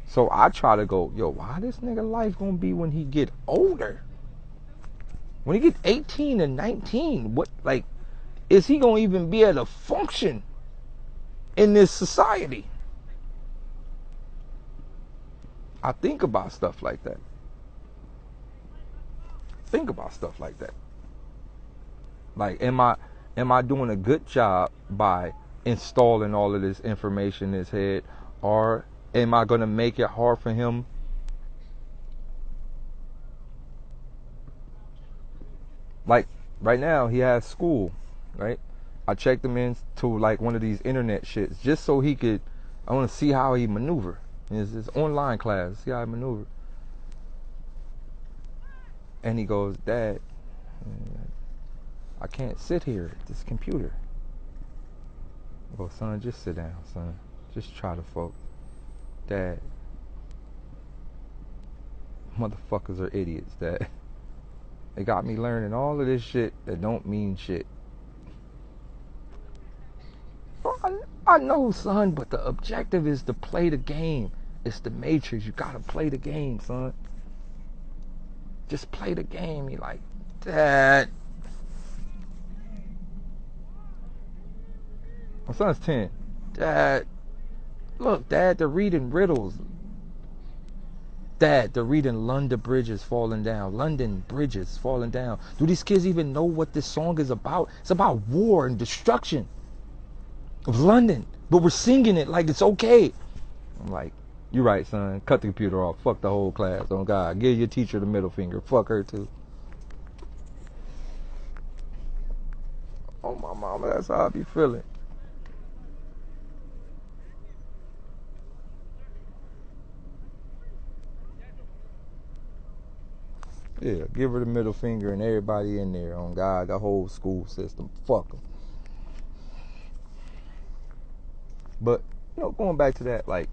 So I try to go, yo, why this nigga life gonna be when he get older? When he get 18 and 19, what, like, is he gonna even be able to function in this society? I think about stuff like that. Like, am I doing a good job by installing all of this information in his head, or am I gonna make it hard for him? Like right now he has school, right? I checked him into like one of these internet shits just so he could. I want to see how he maneuver. It's online class. See how he maneuver. And he goes, Dad, I can't sit here at this computer. I go, son, just sit down, son. Just try to focus. Dad, motherfuckers are idiots, Dad. They got me learning all of this shit that don't mean shit. I know, son, but the objective is to play the game. It's the Matrix. You gotta play the game, son. Just play the game. He like, Dad. My son's 10. Dad, look, Dad, they're reading riddles. Dad, they're reading London Bridges falling down. London Bridges falling down. Do these kids even know what this song is about? It's about war and destruction of London. But we're singing it like it's okay. I'm like, you're right, son. Cut the computer off. Fuck the whole class. Oh, God. Give your teacher the middle finger. Fuck her, too. Oh, my mama, that's how I be feeling. Yeah, give her the middle finger and everybody in there. On God, the whole school system. Fuck them. But, going back to that, like,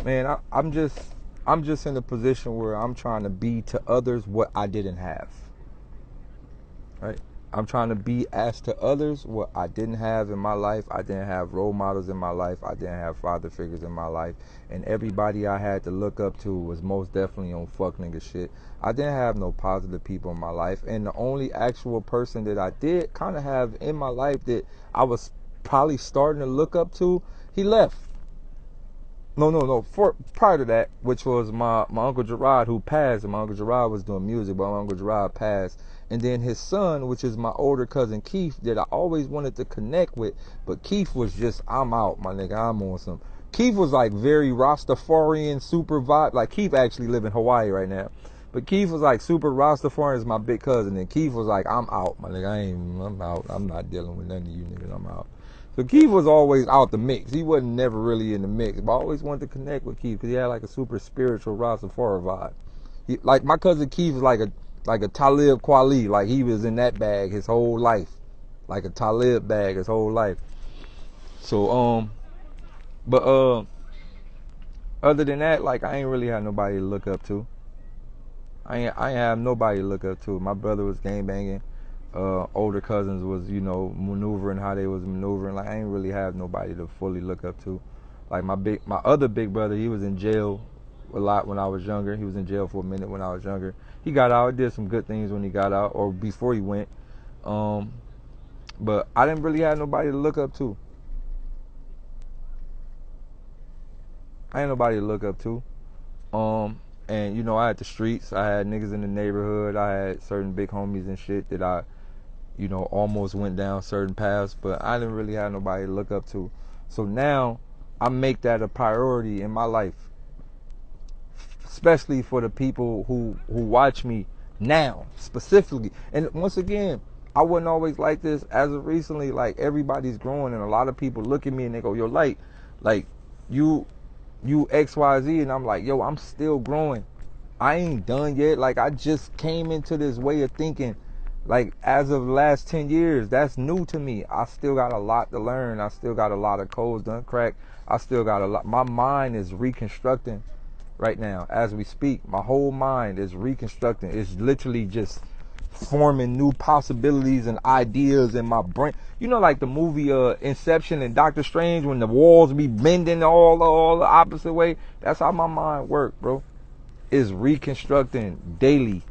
man, I'm just in a position where I'm trying to be to others what I didn't have. Right? I'm trying to be as to others what I didn't have in my life. I didn't have role models in my life. I didn't have father figures in my life. And everybody I had to look up to was most definitely on fuck nigga shit. I didn't have no positive people in my life. And the only actual person that I did kind of have in my life that I was probably starting to look up to, he left. No. Prior to that, which was my Uncle Gerard, who passed. And my Uncle Gerard was doing music, but my Uncle Gerard passed. And then his son, which is my older cousin Keith, that I always wanted to connect with. But Keith was just, I'm out, my nigga. I'm on some. Keith was like very Rastafarian, super vibe. Like Keith actually live in Hawaii right now. But Keith was like super Rastafarian is my big cousin. And Keith was like, I'm out, my nigga. I'm out. I'm not dealing with none of you niggas. I'm out. So Keith was always out the mix. He wasn't never really in the mix. But I always wanted to connect with Keith because he had like a super spiritual Rastafari vibe. Like my cousin Keith was like a Talib Kweli. Like he was in that bag his whole life. Like a Talib bag his whole life. So, but other than that, like I ain't really had nobody to look up to. I ain't have nobody to look up to. My brother was gangbanging. Older cousins was, maneuvering how they was maneuvering. Like I ain't really have nobody to fully look up to. Like my other big brother, he was in jail a lot when I was younger. He was in jail for a minute when I was younger. He got out, did some good things when he got out or before he went. But I didn't really have nobody to look up to. I ain't nobody to look up to. And I had the streets. I had niggas in the neighborhood. I had certain big homies and shit that I, almost went down certain paths, but I didn't really have nobody to look up to. So now I make that a priority in my life, especially for the people who watch me now specifically. And once again, I wasn't always like this. As of recently, like everybody's growing, and a lot of people look at me and they go, "Yo, like you XYZ," and I'm like, "Yo, I'm still growing. I ain't done yet. Like I just came into this way of thinking. Like as of the last 10 years, that's new to me. I still got a lot to learn. I still got a lot of codes done crack. I still got a lot. My mind is reconstructing right now as we speak. My whole mind is reconstructing. It's literally just forming new possibilities and ideas in my brain. Like the movie Inception and Doctor Strange, when the walls be bending all the opposite way. That's how my mind works, bro. It's reconstructing daily.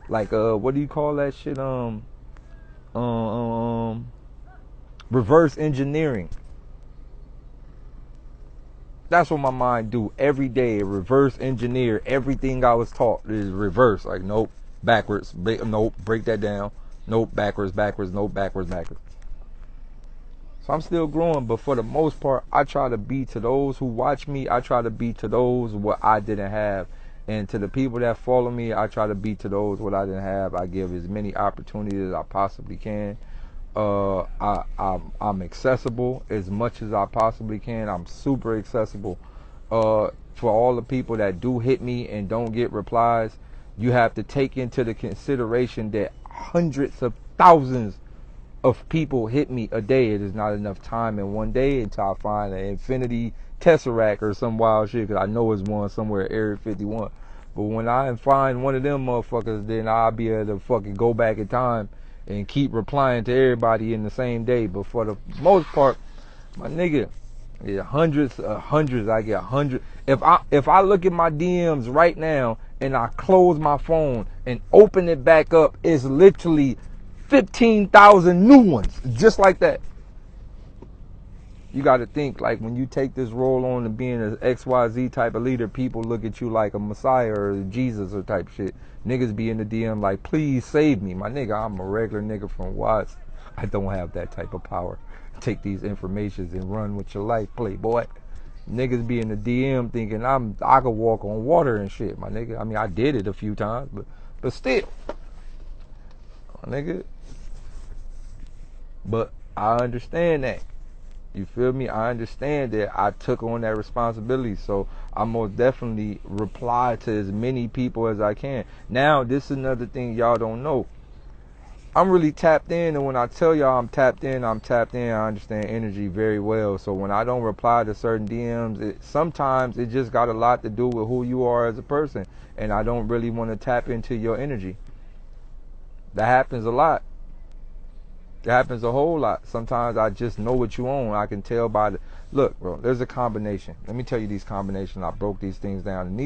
Like what do you call that shit? Reverse engineering. That's what my mind do every day. Reverse engineer everything I was taught. Is reverse. Like nope, backwards. Nope, break that down. Nope, backwards. Nope, backwards. So I'm still growing, but for the most part, I try to be to those who watch me. I try to be to those what I didn't have. And to the people that follow me, I try to be to those what I didn't have. I give as many opportunities as I possibly can. I'm accessible as much as I possibly can. I'm super accessible. For all the people that do hit me and don't get replies, you have to take into the consideration that hundreds of thousands of people hit me a day. It is not enough time in one day until I find an infinity tesseract or some wild shit, because I know it's one somewhere at Area 51. But when I find one of them motherfuckers, then I'll be able to fucking go back in time and keep replying to everybody in the same day. But for the most part, my nigga, yeah, hundreds. I get hundreds. If I look at my DMs right now and I close my phone and open it back up, it's literally 15,000 new ones, just like that. You got to think, like, when you take this role on of being an XYZ type of leader, people look at you like a messiah or Jesus or type shit. Niggas be in the DM like, please save me. My nigga, I'm a regular nigga from Watts. I don't have that type of power. Take these informations and run with your life, playboy. Niggas be in the DM thinking I could walk on water and shit, my nigga. I mean, I did it a few times, but still, my nigga. But I understand that. You feel me? I understand that I took on that responsibility, so I most definitely reply to as many people as I can. Now, this is another thing y'all don't know. I'm really tapped in, and when I tell y'all I'm tapped in. I understand energy very well. So when I don't reply to certain DMs, sometimes it just got a lot to do with who you are as a person, and I don't really want to tap into your energy. That happens a lot. It happens a whole lot. Sometimes I just know what you own. I can tell by the look, bro. There's a combination. Let me tell you these combinations. I broke these things down, and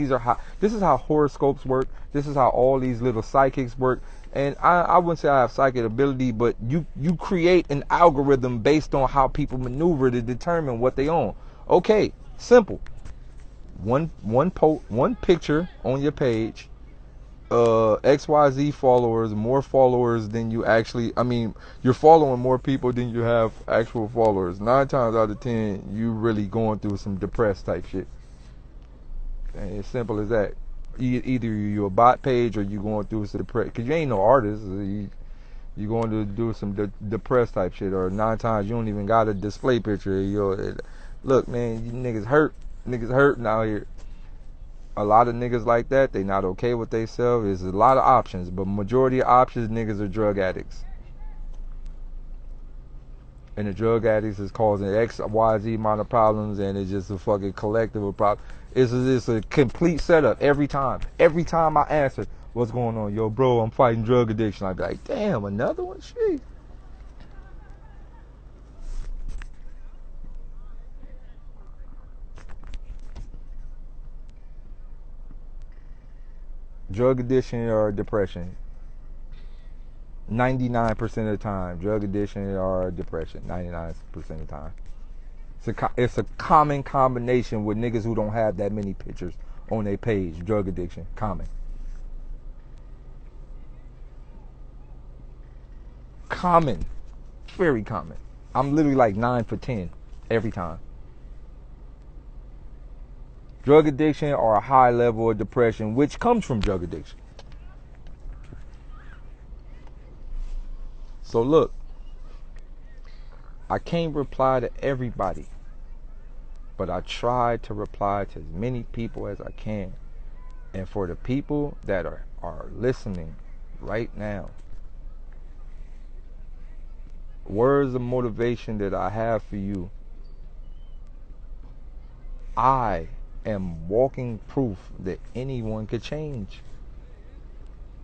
this is how horoscopes work. This is how all these little psychics work. And I wouldn't say I have psychic ability, but you create an algorithm based on how people maneuver to determine what they own. Okay, simple. One picture on your page. XYZ followers, more followers than you actually, you're following more people than you have actual followers. 9 times out of 10, you really going through some depressed type shit. And it's simple as that. Either you're a bot page or you going through some depressed, because you ain't no artist. You going to do some depressed type shit, or 9 times you don't even got a display picture. Look, man, you niggas hurting out here. A lot of niggas like that, they not okay with themselves. There's a lot of options, but majority of options, niggas are drug addicts. And the drug addicts is causing X, Y, Z amount of problems, and it's just a fucking collective of problems. It's a complete setup every time. Every time I answer, what's going on? Yo, bro, I'm fighting drug addiction. I'd be like, damn, another one? Shit. Drug addiction or depression. 99% of the time, drug addiction or depression. 99% of the time. It's a common combination with niggas who don't have that many pictures on their page. Drug addiction, common. Common, very common. I'm literally like 9 for 10 every time. Drug addiction or a high level of depression, which comes from drug addiction. So look, I can't reply to everybody, but I try to reply to as many people as I can. And for the people that are listening right now, words of motivation that I have for you, I am walking proof that anyone could change.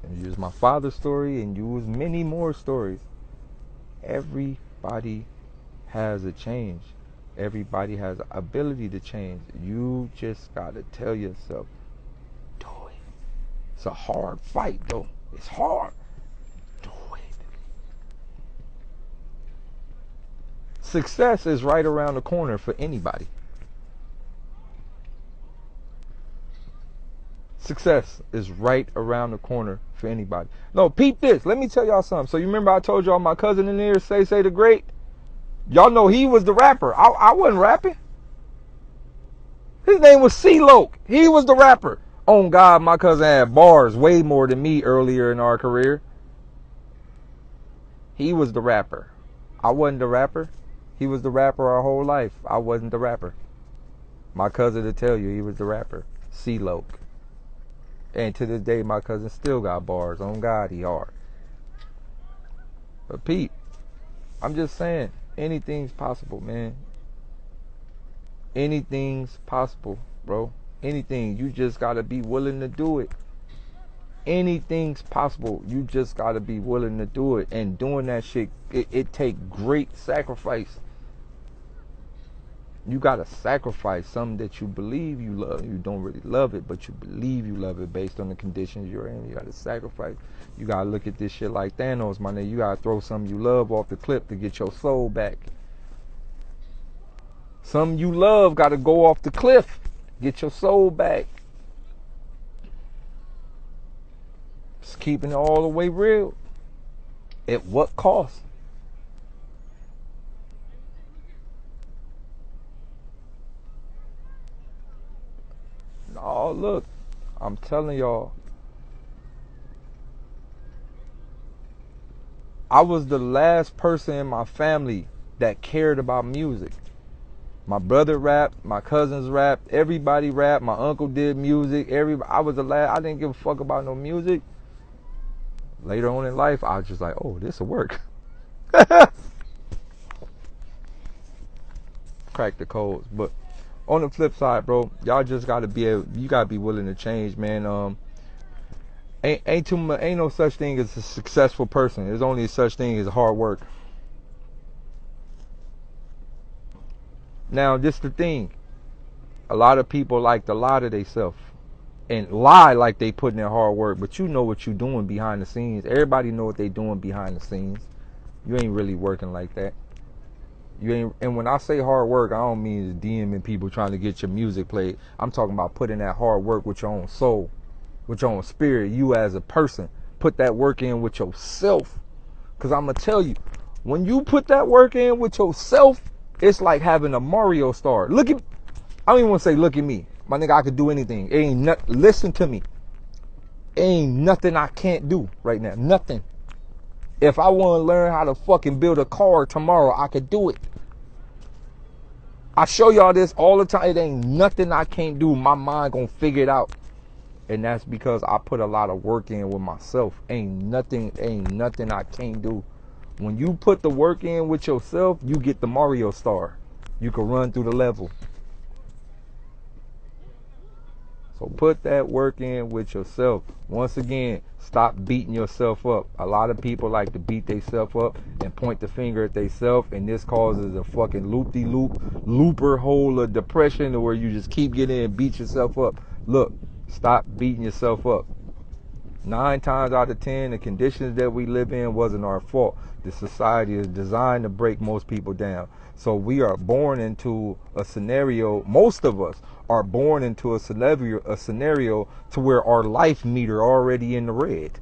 And use my father's story and use many more stories. Everybody has a change. Everybody has the ability to change. You just gotta tell yourself, do it. It's a hard fight though. It's hard. Do it. Success is right around the corner for anybody. Success is right around the corner for anybody. No, peep this. Let me tell y'all something. So you remember I told y'all my cousin in there, Say the Great? Y'all know he was the rapper. I wasn't rapping. His name was C-Loke. He was the rapper. Oh God, my cousin had bars way more than me earlier in our career. He was the rapper. I wasn't the rapper. He was the rapper our whole life. I wasn't the rapper. My cousin will tell you he was the rapper. C-Loke. And to this day, my cousin still got bars. On God, he hard. But Pete, I'm just saying, anything's possible, man. Anything's possible, bro. Anything. You just gotta be willing to do it. Anything's possible. You just gotta be willing to do it. And doing that shit, it take great sacrifice. You gotta sacrifice something that you believe you love. You don't really love it, but you believe you love it based on the conditions you're in. You gotta sacrifice. You gotta look at this shit like Thanos, my nigga. You gotta throw something you love off the cliff to get your soul back. Something you love gotta go off the cliff. Get your soul back. Just keeping it all the way real. At what cost? Oh, look, I'm telling y'all, I was the last person in my family that cared about music. My brother rapped, my cousins rapped, everybody rapped, my uncle did music, I was the last, I didn't give a fuck about no music. Later on in life, I was just like, oh, this'll work. Crack the codes, but on the flip side, bro, y'all just gotta you gotta be willing to change, man. Ain't no such thing as a successful person. There's only such thing as hard work. Now, this the thing. A lot of people like to lie to themselves and lie like they putting in hard work, but you know what you doing behind the scenes. Everybody know what they doing behind the scenes. You ain't really working like that. And when I say hard work, I don't mean DMing people trying to get your music played. I'm talking about putting that hard work with your own soul, with your own spirit, you as a person. Put that work in with yourself. Because I'm going to tell you, when you put that work in with yourself, it's like having a Mario star. I don't even want to say look at me. My nigga, I could do anything. Listen to me. Ain't nothing I can't do right now. Nothing. If I want to learn how to fucking build a car tomorrow, I could do it. I show y'all this all the time. It ain't nothing I can't do. My mind gonna figure it out. And that's because I put a lot of work in with myself. Ain't nothing I can't do. When you put the work in with yourself, you get the Mario star. You can run through the level. So put that work in with yourself. Once again, stop beating yourself up. A lot of people like to beat themselves up and point the finger at themselves, and this causes a fucking looper hole of depression where you just keep getting in and beat yourself up. Look, stop beating yourself up. 9 times out of 10, the conditions that we live in wasn't our fault. The society is designed to break most people down. So we are born into a scenario, most of us are born into a scenario to where our life meter already in the red.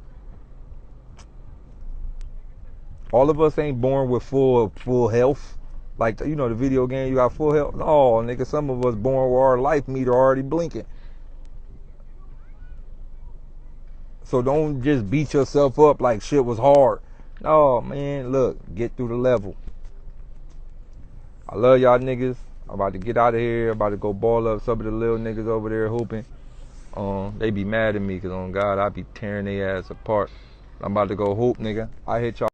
All of us ain't born with full health. Like, the video game, you got full health. No, nigga, some of us born with our life meter already blinking. So don't just beat yourself up like shit was hard. No, man, look, get through the level. I love y'all niggas. I'm about to get out of here. I'm about to go ball up some of the little niggas over there hooping. They be mad at me because on God, I be tearing their ass apart. I'm about to go hoop, nigga. I hit y'all.